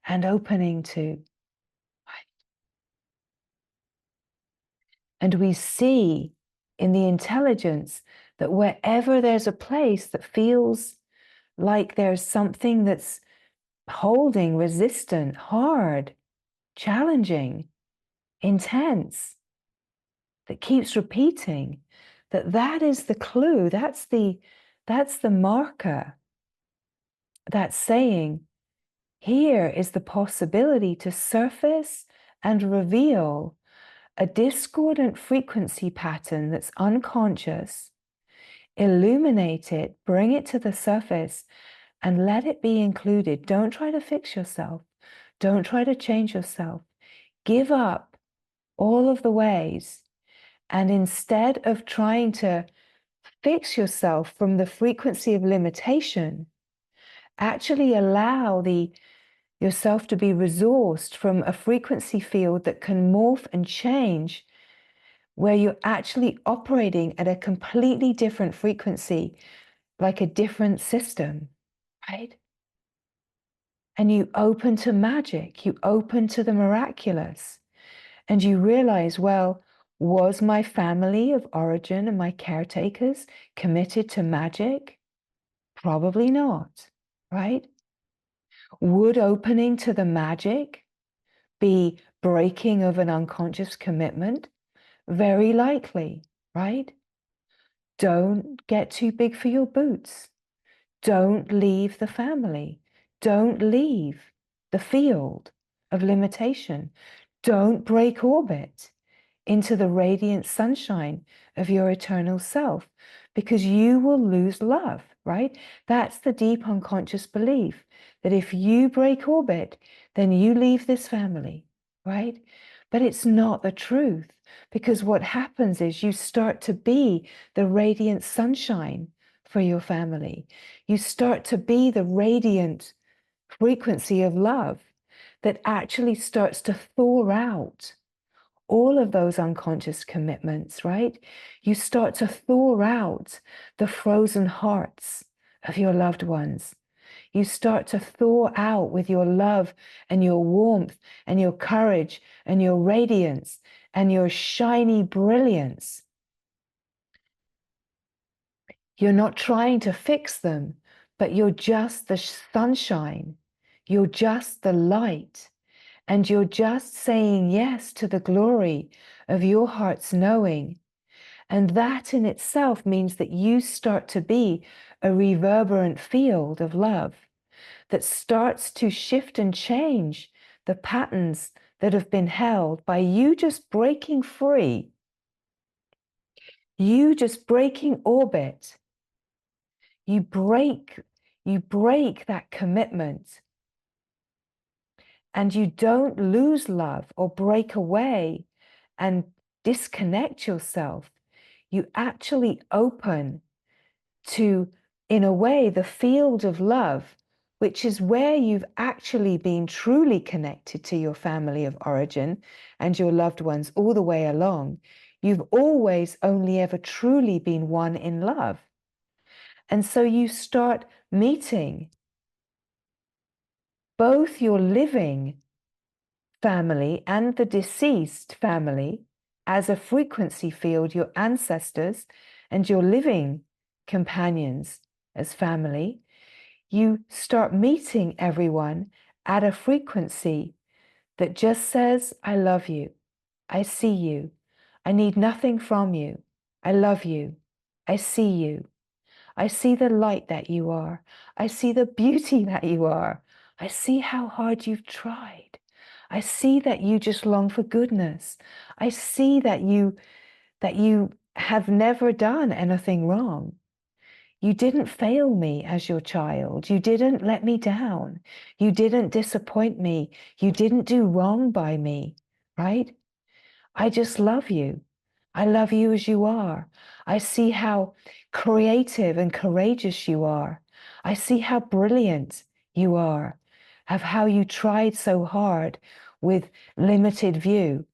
and opening to. And we see in the intelligence that wherever there's a place that feels like there's something that's holding, resistant, hard, challenging, intense, that keeps repeating, that is the clue, that's the marker that's saying, here is the possibility to surface and reveal a discordant frequency pattern that's unconscious, illuminate it, bring it to the surface, and let it be included. Don't try to fix yourself. Don't try to change yourself. Give up all of the ways. And instead of trying to fix yourself from the frequency of limitation, actually allow yourself to be resourced from a frequency field that can morph and change, where you're actually operating at a completely different frequency, like a different system, right? And you open to magic, you open to the miraculous, and you realize, well, was my family of origin and my caretakers committed to magic? Probably not, right? Would opening to the magic be breaking of an unconscious commitment? Very likely, right? Don't get too big for your boots. Don't leave the family. Don't leave the field of limitation. Don't break orbit into the radiant sunshine of your eternal self, because you will lose love, right? That's the deep unconscious belief that if you break orbit, then you leave this family, right? But it's not the truth, because what happens is you start to be the radiant sunshine for your family. You start to be the radiant frequency of love that actually starts to thaw out all of those unconscious commitments, right? You start to thaw out the frozen hearts of your loved ones. You start to thaw out with your love and your warmth and your courage and your radiance and your shiny brilliance. You're not trying to fix them, but you're just the sunshine. You're just the light. And you're just saying yes to the glory of your heart's knowing. And that in itself means that you start to be a reverberant field of love. that starts to shift and change the patterns that have been held by you just breaking free, you just breaking orbit. You break that commitment, and you don't lose love or break away and disconnect yourself. You actually open to, in a way, the field of love, which is where you've actually been truly connected to your family of origin and your loved ones all the way along. You've always only ever truly been one in love. And so you start meeting both your living family and the deceased family as a frequency field, your ancestors and your living companions as family. You start meeting everyone at a frequency that just says, I love you. I see you. I need nothing from you. I love you. I see you. I see the light that you are. I see the beauty that you are. I see how hard you've tried. I see that you just long for goodness. I see that you have never done anything wrong. You didn't fail me as your child. You didn't let me down. You didn't disappoint me. You didn't do wrong by me, right? I just love you. I love you as you are. I see how creative and courageous you are. I see how brilliant you are, of how you tried so hard with limited view.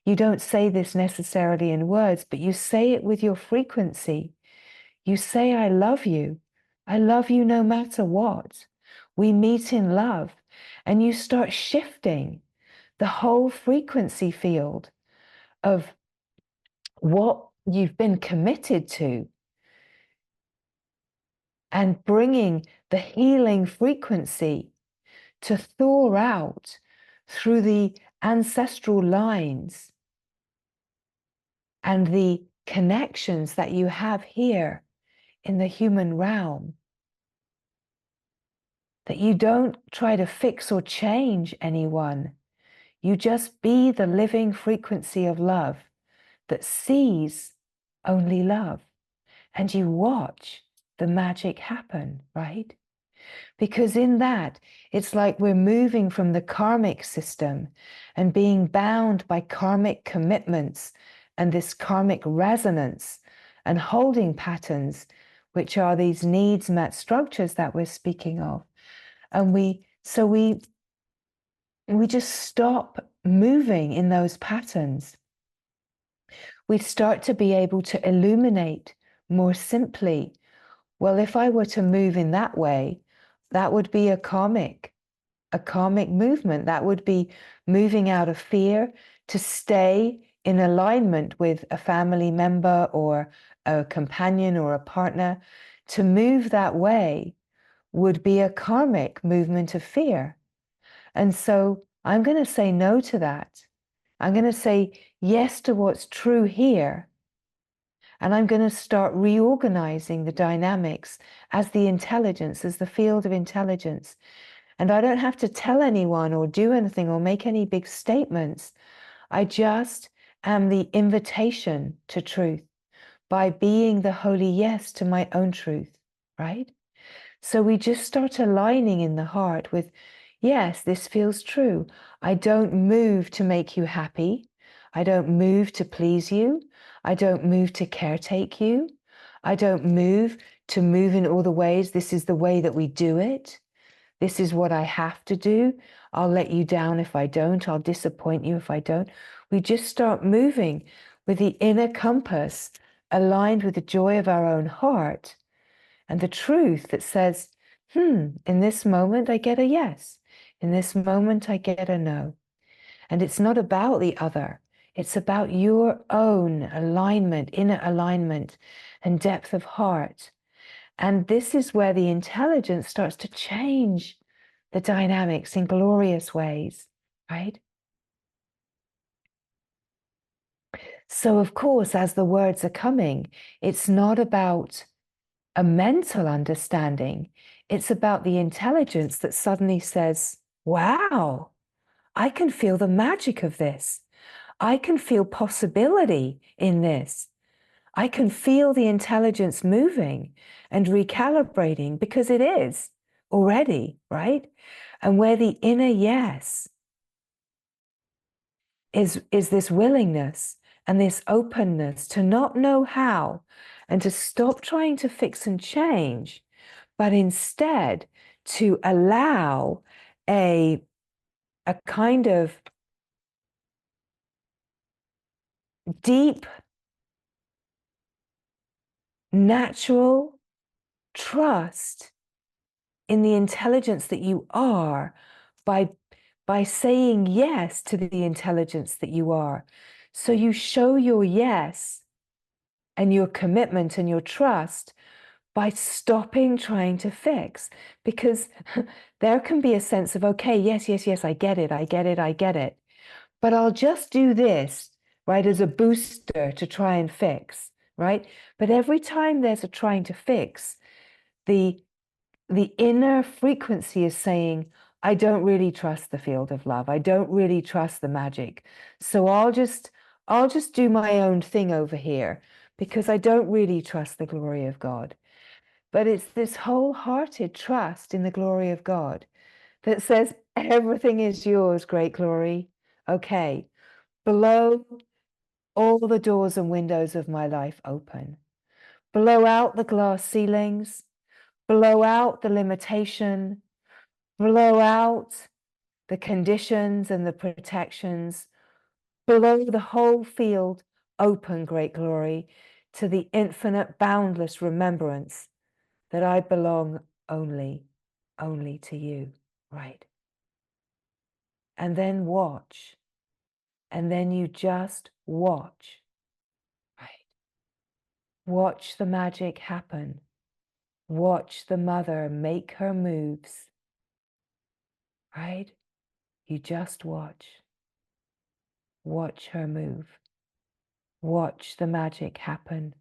You don't say this necessarily in words, but you say it with your frequency. You say, I love you. I love you no matter what. We meet in love, and you start shifting the whole frequency field of what you've been committed to and bringing the healing frequency to thaw out through the ancestral lines and the connections that you have here in the human realm. That you don't try to fix or change anyone. You just be the living frequency of love that sees only love. And you watch the magic happen, right? Because in that, it's like we're moving from the karmic system and being bound by karmic commitments and this karmic resonance and holding patterns, which are these needs met structures that we're speaking of. And we just stop moving in those patterns. We start to be able to illuminate more simply. Well, if I were to move in that way, that would be a karmic movement. That would be moving out of fear to stay in alignment with a family member or a companion or a partner. To move that way would be a karmic movement of fear. And so I'm going to say no to that. I'm going to say yes to what's true here. And I'm going to start reorganizing the dynamics as the intelligence, as the field of intelligence. And I don't have to tell anyone or do anything or make any big statements. I just am the invitation to truth by being the holy yes to my own truth, right? So we just start aligning in the heart with, yes, this feels true. I don't move to make you happy. I don't move to please you. I don't move to caretake you. I don't move to move in all the ways. This is the way that we do it. This is what I have to do. I'll let you down if I don't. I'll disappoint you if I don't. We just start moving with the inner compass aligned with the joy of our own heart and the truth that says, in this moment I get a yes. In this moment I get a no. And it's not about the other. It's about your own alignment, inner alignment, and depth of heart. And this is where the intelligence starts to change the dynamics in glorious ways, right? So, of course, as the words are coming, it's not about a mental understanding. It's about the intelligence that suddenly says, wow, I can feel the magic of this. I can feel possibility in this. I can feel the intelligence moving and recalibrating, because it is already, right? And where the inner yes is this willingness and this openness to not know how, and to stop trying to fix and change, but instead to allow a kind of deep, natural trust in the intelligence that you are, by saying yes to the intelligence that you are. So you show your yes and your commitment and your trust by stopping trying to fix, because there can be a sense of, okay, yes, yes, yes, I get it, I get it, I get it, but I'll just do this, right, as a booster to try and fix, right? But every time there's a trying to fix, the inner frequency is saying, I don't really trust the field of love. I don't really trust the magic. So I'll just do my own thing over here, because I don't really trust the glory of God. But it's this wholehearted trust in the glory of God that says, everything is yours, great glory. Okay, blow all the doors and windows of my life open. Blow out the glass ceilings. Blow out the limitation. Blow out the conditions and the protections. Blow the whole field open, great glory, to the infinite, boundless remembrance that I belong only to you, right? And then watch. And then you just watch, right? Watch the magic happen. Watch the mother make her moves, right? You just watch. Watch her move. Watch the magic happen.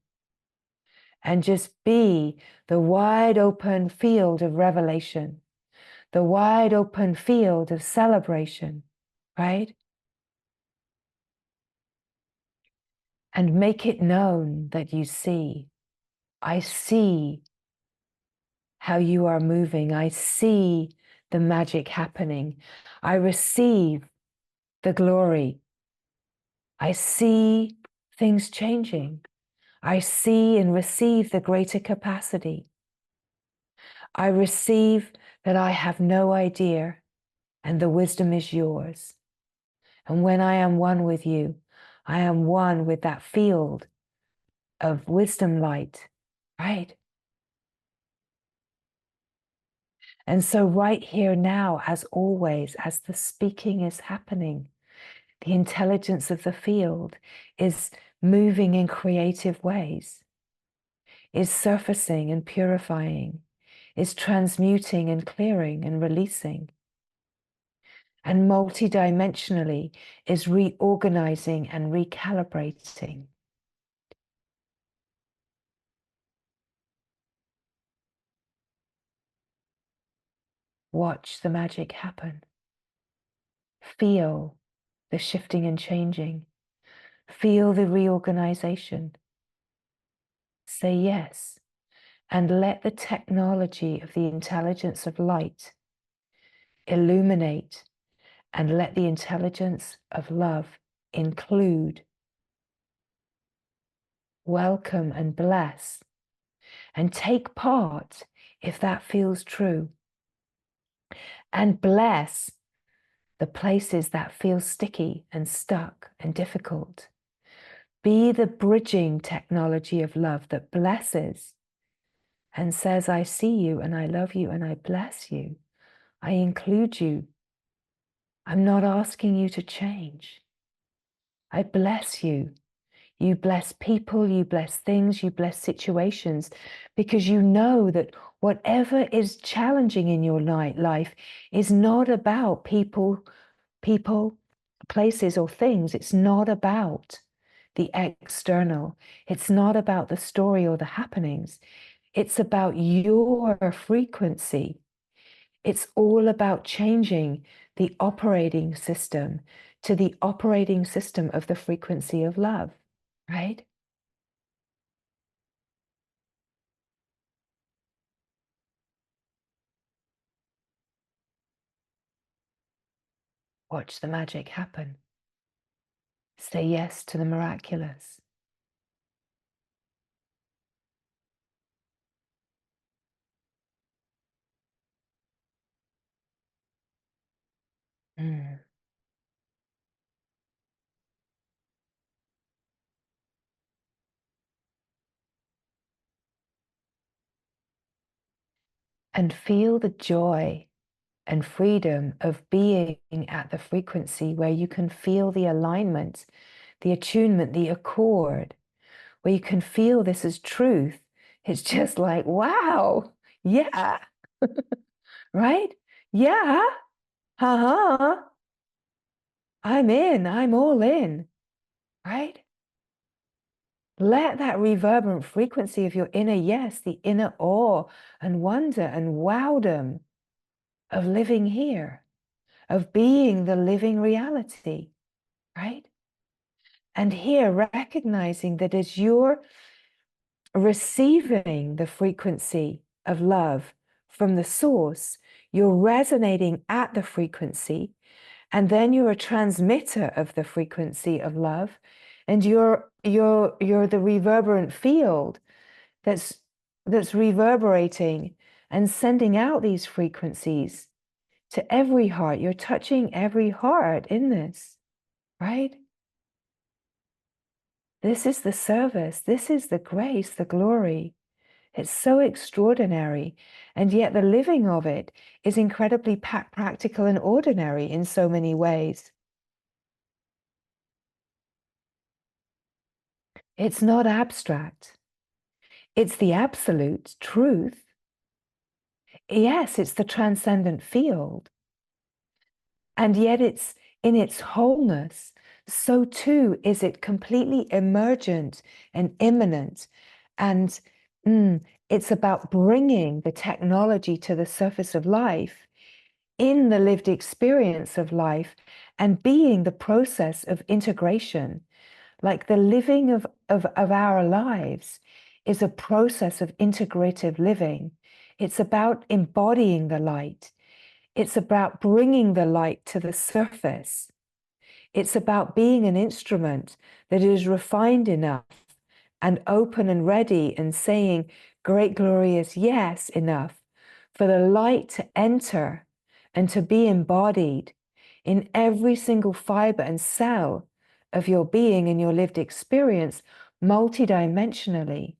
And just be the wide open field of revelation, the wide open field of celebration, right? And make it known that you see. I see how you are moving. I see the magic happening. I receive the glory. I see things changing. I see and receive the greater capacity. I receive that I have no idea, and the wisdom is yours. And when I am one with you, I am one with that field of wisdom light, right? And so right here now, as always, as the speaking is happening, the intelligence of the field is moving in creative ways, is surfacing and purifying, is transmuting and clearing and releasing, and multidimensionally is reorganizing and recalibrating. Watch the magic happen. Feel the shifting and changing. Feel the reorganization. Say yes, and let the technology of the intelligence of light illuminate, and let the intelligence of love include, welcome and bless, and take part if that feels true, and bless the places that feel sticky and stuck and difficult. Be the bridging technology of love that blesses and says, I see you and I love you and I bless you. I include you. I'm not asking you to change. I bless you. You bless people, you bless things, you bless situations, because you know that whatever is challenging in your life is not about people, places, or things. It's not about the external. It's not about the story or the happenings. It's about your frequency. It's all about changing the operating system to the operating system of the frequency of love, right? Watch the magic happen. Say yes to the miraculous. Mm. And feel the joy and freedom of being at the frequency where you can feel the alignment, the attunement, the accord, where you can feel this as truth. It's just like, wow, yeah, right? Yeah, uh-huh. I'm in, I'm all in, right? Let that reverberant frequency of your inner yes, the inner awe and wonder and wowdom of living here, of being the living reality, right? And here, recognizing that as you're receiving the frequency of love from the source, you're resonating at the frequency, and then you're a transmitter of the frequency of love, and you're the reverberant field that's reverberating and sending out these frequencies to every heart. You're touching every heart in this, right? This is the service. This is the grace, the glory. It's so extraordinary. And yet the living of it is incredibly practical and ordinary in so many ways. It's not abstract. It's the absolute truth. Yes, it's the transcendent field. And yet it's in its wholeness. So too is it completely emergent and immanent. And it's about bringing the technology to the surface of life in the lived experience of life and being the process of integration. Like the living of our lives is a process of integrative living. It's about embodying the light. It's about bringing the light to the surface. It's about being an instrument that is refined enough and open and ready and saying, great, glorious yes enough for the light to enter and to be embodied in every single fiber and cell of your being and your lived experience multidimensionally.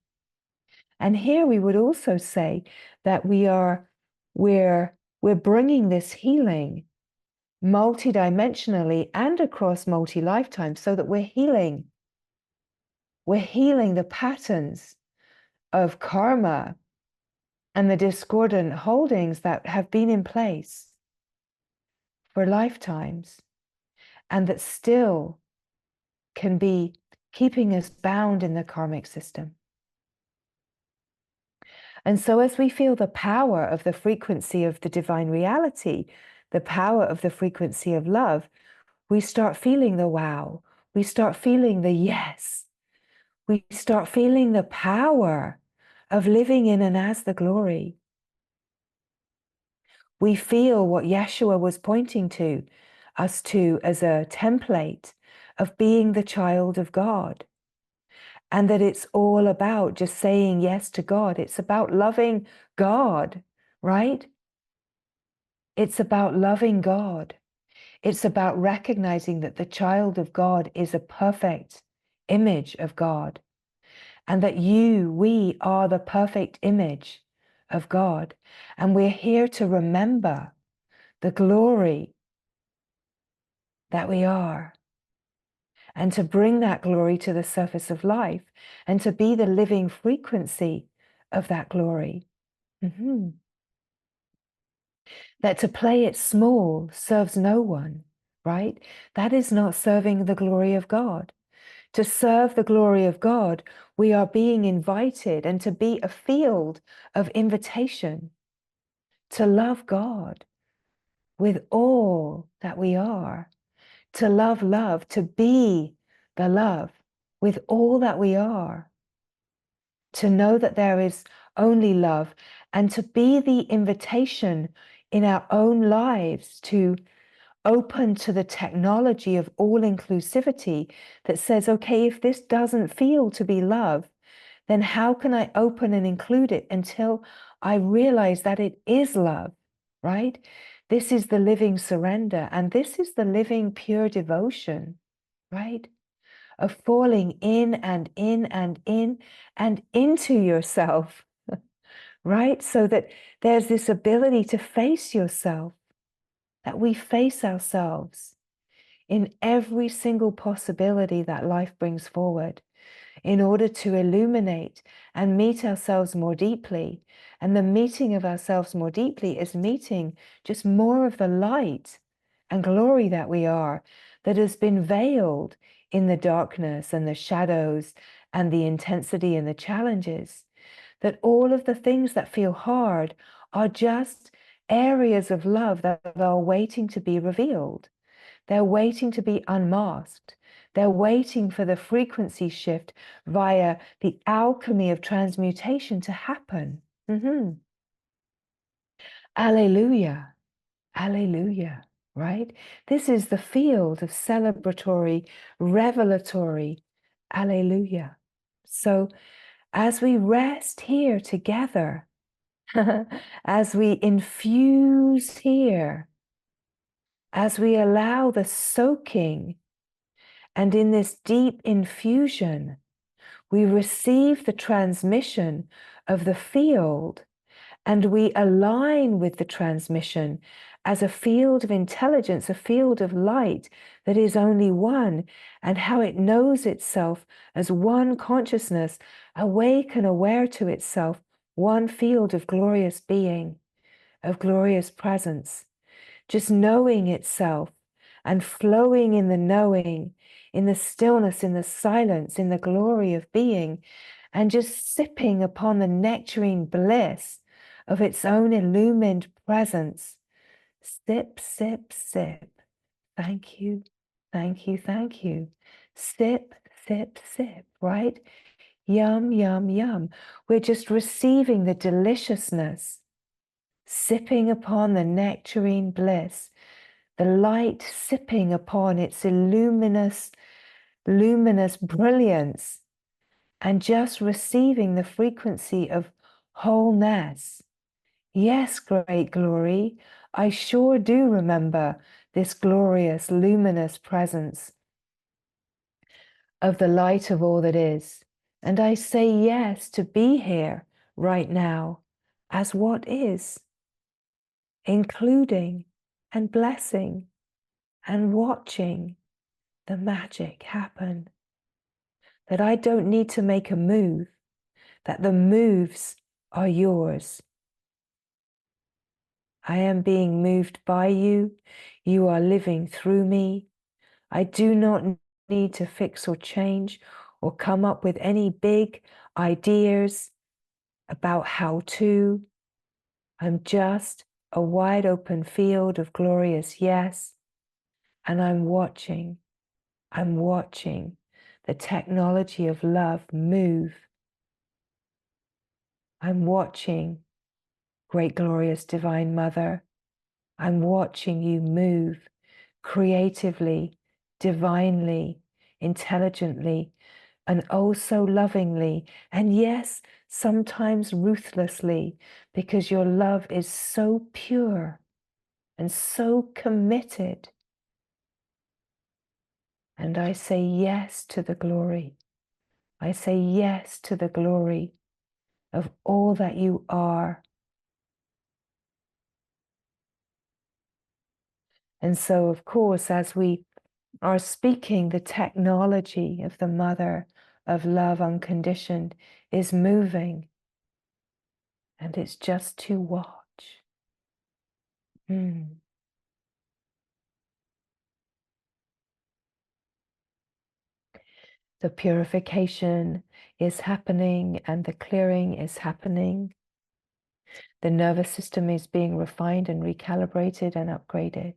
And here we would also say that we're bringing this healing multidimensionally and across multi-lifetimes so that we're healing the patterns of karma and the discordant holdings that have been in place for lifetimes and that still can be keeping us bound in the karmic system. And so as we feel the power of the frequency of the divine reality, the power of the frequency of love, we start feeling the wow. We start feeling the yes. We start feeling the power of living in and as the glory. We feel what Yeshua was pointing to us to as a template of being the child of God. And that it's all about just saying yes to God. It's about loving God, right? It's about loving God. It's about recognizing that the child of God is a perfect image of God, and that we are the perfect image of God. And we're here to remember the glory that we are, and to bring that glory to the surface of life, and to be the living frequency of that glory. That to play it small serves no one, right? That is not serving the glory of God. To serve the glory of God, we are being invited, and to be a field of invitation to love God with all that we are, to love love, to be the love with all that we are, to know that there is only love, and to be the invitation in our own lives to open to the technology of all inclusivity that says, okay, if this doesn't feel to be love, then how can I open and include it until I realize that it is love, right? This is the living surrender, and this is the living pure devotion, right? Of falling in and in and in and into yourself, right? So that there's this ability to face yourself, that we face ourselves in every single possibility that life brings forward, in order to illuminate and meet ourselves more deeply. And the meeting of ourselves more deeply is meeting just more of the light and glory that we are, that has been veiled in the darkness and the shadows and the intensity and the challenges. That all of the things that feel hard are just areas of love that are waiting to be revealed. They're waiting to be unmasked. They're waiting for the frequency shift via the alchemy of transmutation to happen. Alleluia. Alleluia. Right? This is the field of celebratory, revelatory. Alleluia. So as we rest here together, as we infuse here, as we allow the soaking, and in this deep infusion, we receive the transmission of the field, and we align with the transmission as a field of intelligence, a field of light that is only one, and how it knows itself as one consciousness, awake and aware to itself, one field of glorious being, of glorious presence, just knowing itself and flowing in the knowing, in the stillness, in the silence, in the glory of being, and just sipping upon the nectarine bliss of its own illumined presence. Sip, sip, sip. Thank you, thank you, thank you. Sip, sip, sip, right? Yum, yum, yum. We're just receiving the deliciousness, sipping upon the nectarine bliss, the light sipping upon its luminous brilliance, and just receiving the frequency of wholeness. Yes, great glory, I sure do remember this glorious, luminous presence of the light of all that is. And I say yes to be here right now as what is, including and blessing and watching the magic happen. That I don't need to make a move, that the moves are yours. I am being moved by you. You are living through me. I do not need to fix or change or come up with any big ideas about how to. I'm just a wide open field of glorious yes. And I'm watching the technology of love move. I'm watching, great glorious divine mother, I'm watching you move creatively, divinely, intelligently, and oh so lovingly, and yes, sometimes ruthlessly, because your love is so pure and so committed. And I say yes to the glory. I say yes to the glory of all that you are. And so, of course, as we are speaking, the technology of the mother of love unconditioned is moving, and it's just to watch. The purification is happening and the clearing is happening. The nervous system is being refined and recalibrated and upgraded.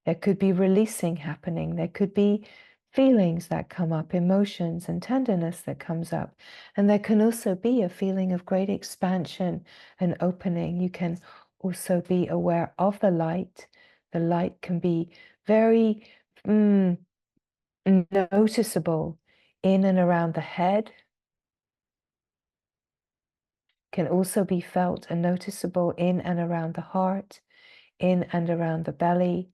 There could be releasing happening. There could be feelings that come up, emotions and tenderness that comes up. And there can also be a feeling of great expansion and opening. You can also be aware of the light. The light can be very noticeable in and around the head. Can also be felt and noticeable in and around the heart, in and around the belly.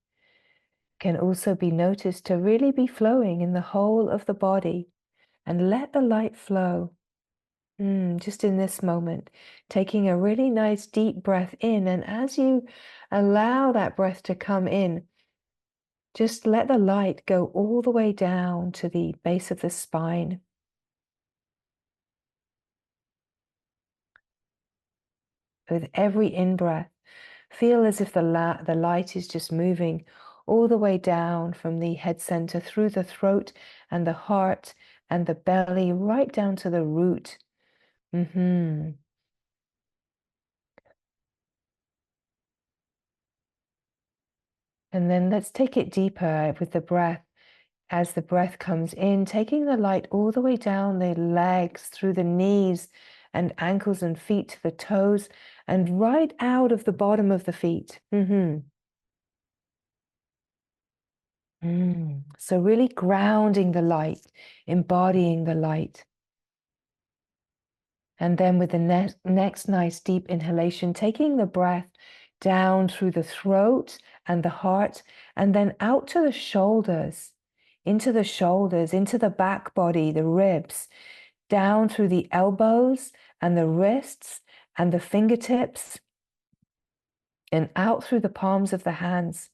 Can also be noticed to really be flowing in the whole of the body, and let the light flow. Just in this moment, taking a really nice deep breath in, and as you allow that breath to come in, just let the light go all the way down to the base of the spine. With every in-breath, feel as if the light is just moving all the way down from the head center through the throat and the heart and the belly, right down to the root. And then let's take it deeper with the breath. As the breath comes in, taking the light all the way down the legs, through the knees and ankles and feet to the toes, and right out of the bottom of the feet. So really grounding the light, embodying the light. And then with the next nice deep inhalation, taking the breath down through the throat and the heart, and then out to the shoulders, into the back body, the ribs, down through the elbows and the wrists and the fingertips, and out through the palms of the hands.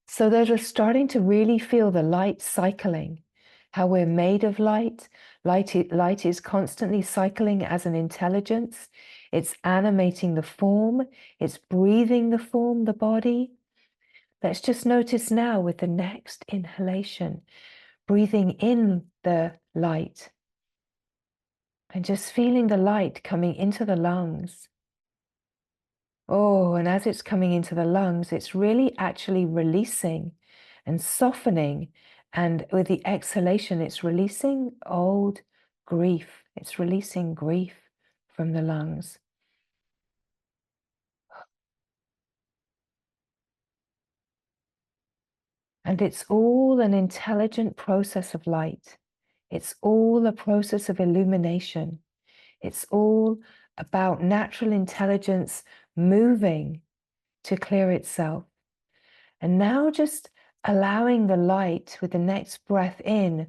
So they're starting to really feel the light cycling, how we're made of light. Light is constantly cycling as an intelligence. It's animating the form. It's breathing the form, the body. Let's just notice now with the next inhalation, breathing in the light and just feeling the light coming into the lungs. Oh, and as it's coming into the lungs, it's really actually releasing and softening. And with the exhalation, it's releasing old grief. It's releasing grief from the lungs. And it's all an intelligent process of light. It's all a process of illumination. It's all about natural intelligence moving to clear itself. And now just allowing the light with the next breath in,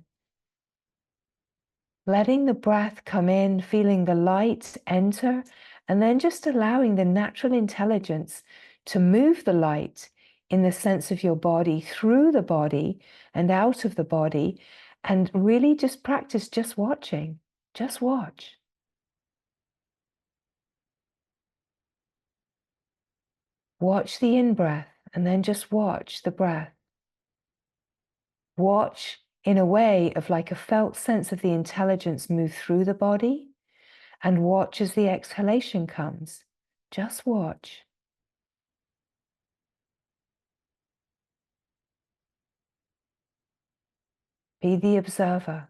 letting the breath come in, feeling the light enter, and then just allowing the natural intelligence to move the light in the sense of your body, through the body and out of the body, and really just practice just watching. Just watch. Watch the in-breath and then just watch the breath. Watch in a way of like a felt sense of the intelligence move through the body, and watch as the exhalation comes. Just watch. Be the observer.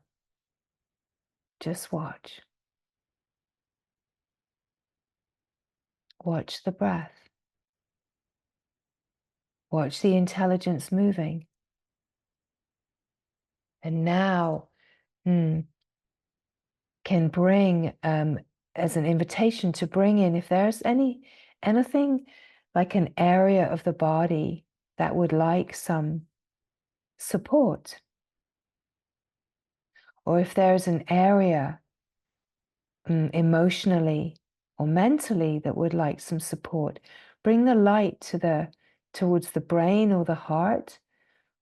Just watch. Watch the breath. Watch the intelligence moving. And now can bring as an invitation to bring in, if there's anything like an area of the body that would like some support, or if there's an area emotionally or mentally that would like some support, bring the light towards the brain or the heart,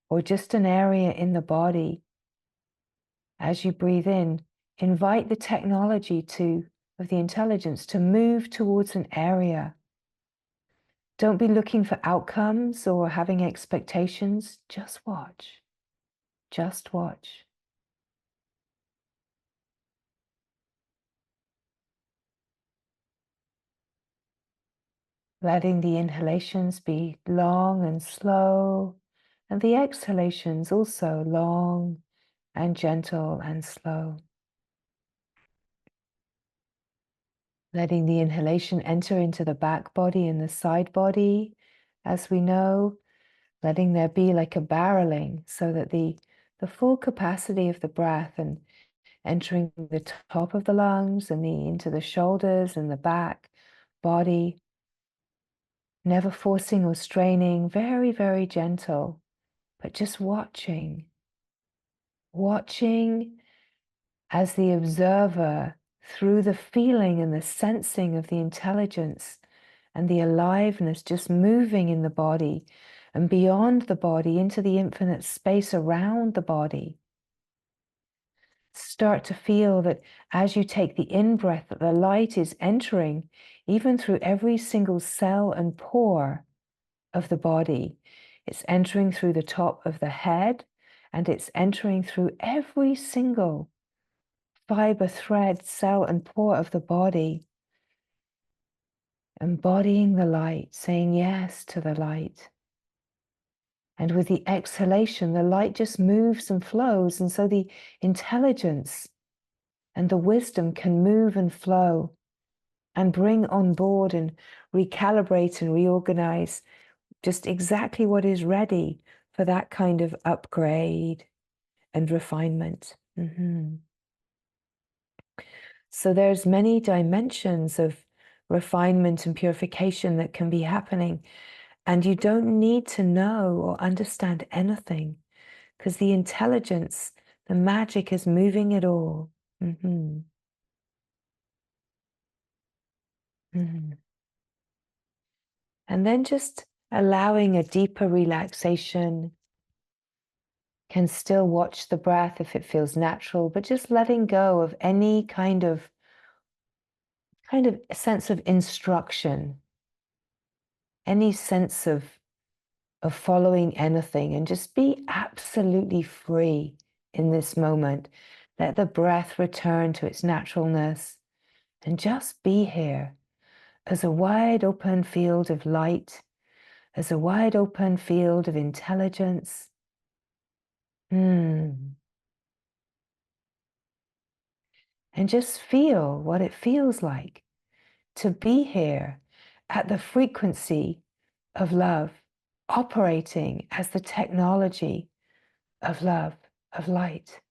or just an area in the body. As you breathe in, invite the technology of the intelligence to move towards an area Don't be looking for outcomes or having expectations. Just watch. Just watch. Letting the inhalations be long and slow, and the exhalations also long and gentle and slow. Letting the inhalation enter into the back body and the side body, as we know, letting there be like a barreling so that the full capacity of the breath and entering the top of the lungs and into the shoulders and the back body, never forcing or straining, very, very gentle, but just watching. Watching as the observer through the feeling and the sensing of the intelligence and the aliveness just moving in the body and beyond the body into the infinite space around the body. Start to feel that as you take the in-breath, that the light is entering even through every single cell and pore of the body. It's entering through the top of the head, and it's entering through every single fiber, thread, cell, and pore of the body. Embodying the light, saying yes to the light. And with the exhalation, the light just moves and flows. And so the intelligence and the wisdom can move and flow and bring on board and recalibrate and reorganize just exactly what is ready for that kind of upgrade and refinement. So there's many dimensions of refinement and purification that can be happening. And you don't need to know or understand anything, because the intelligence, the magic is moving it all. And then just allowing a deeper relaxation. Can still watch the breath if it feels natural, but just letting go of any kind of sense of instruction, any sense of following anything, and just be absolutely free in this moment. Let the breath return to its naturalness and just be here as a wide open field of light, as a wide open field of intelligence. And just feel what it feels like to be here at the frequency of love, operating as the technology of love, of light.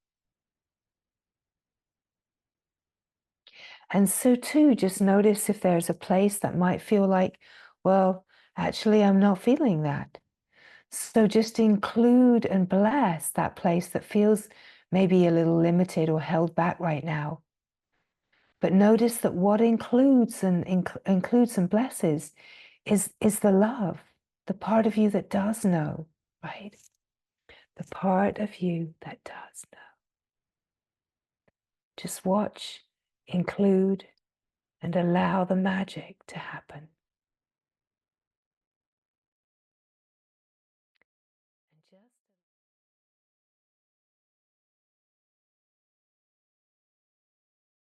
And so too, just notice if there's a place that might feel like, well, actually, I'm not feeling that. So just include and bless that place that feels maybe a little limited or held back right now. But notice that what includes and blesses is the love, the part of you that does know, right? The part of you that does know. Just watch, include, and allow the magic to happen.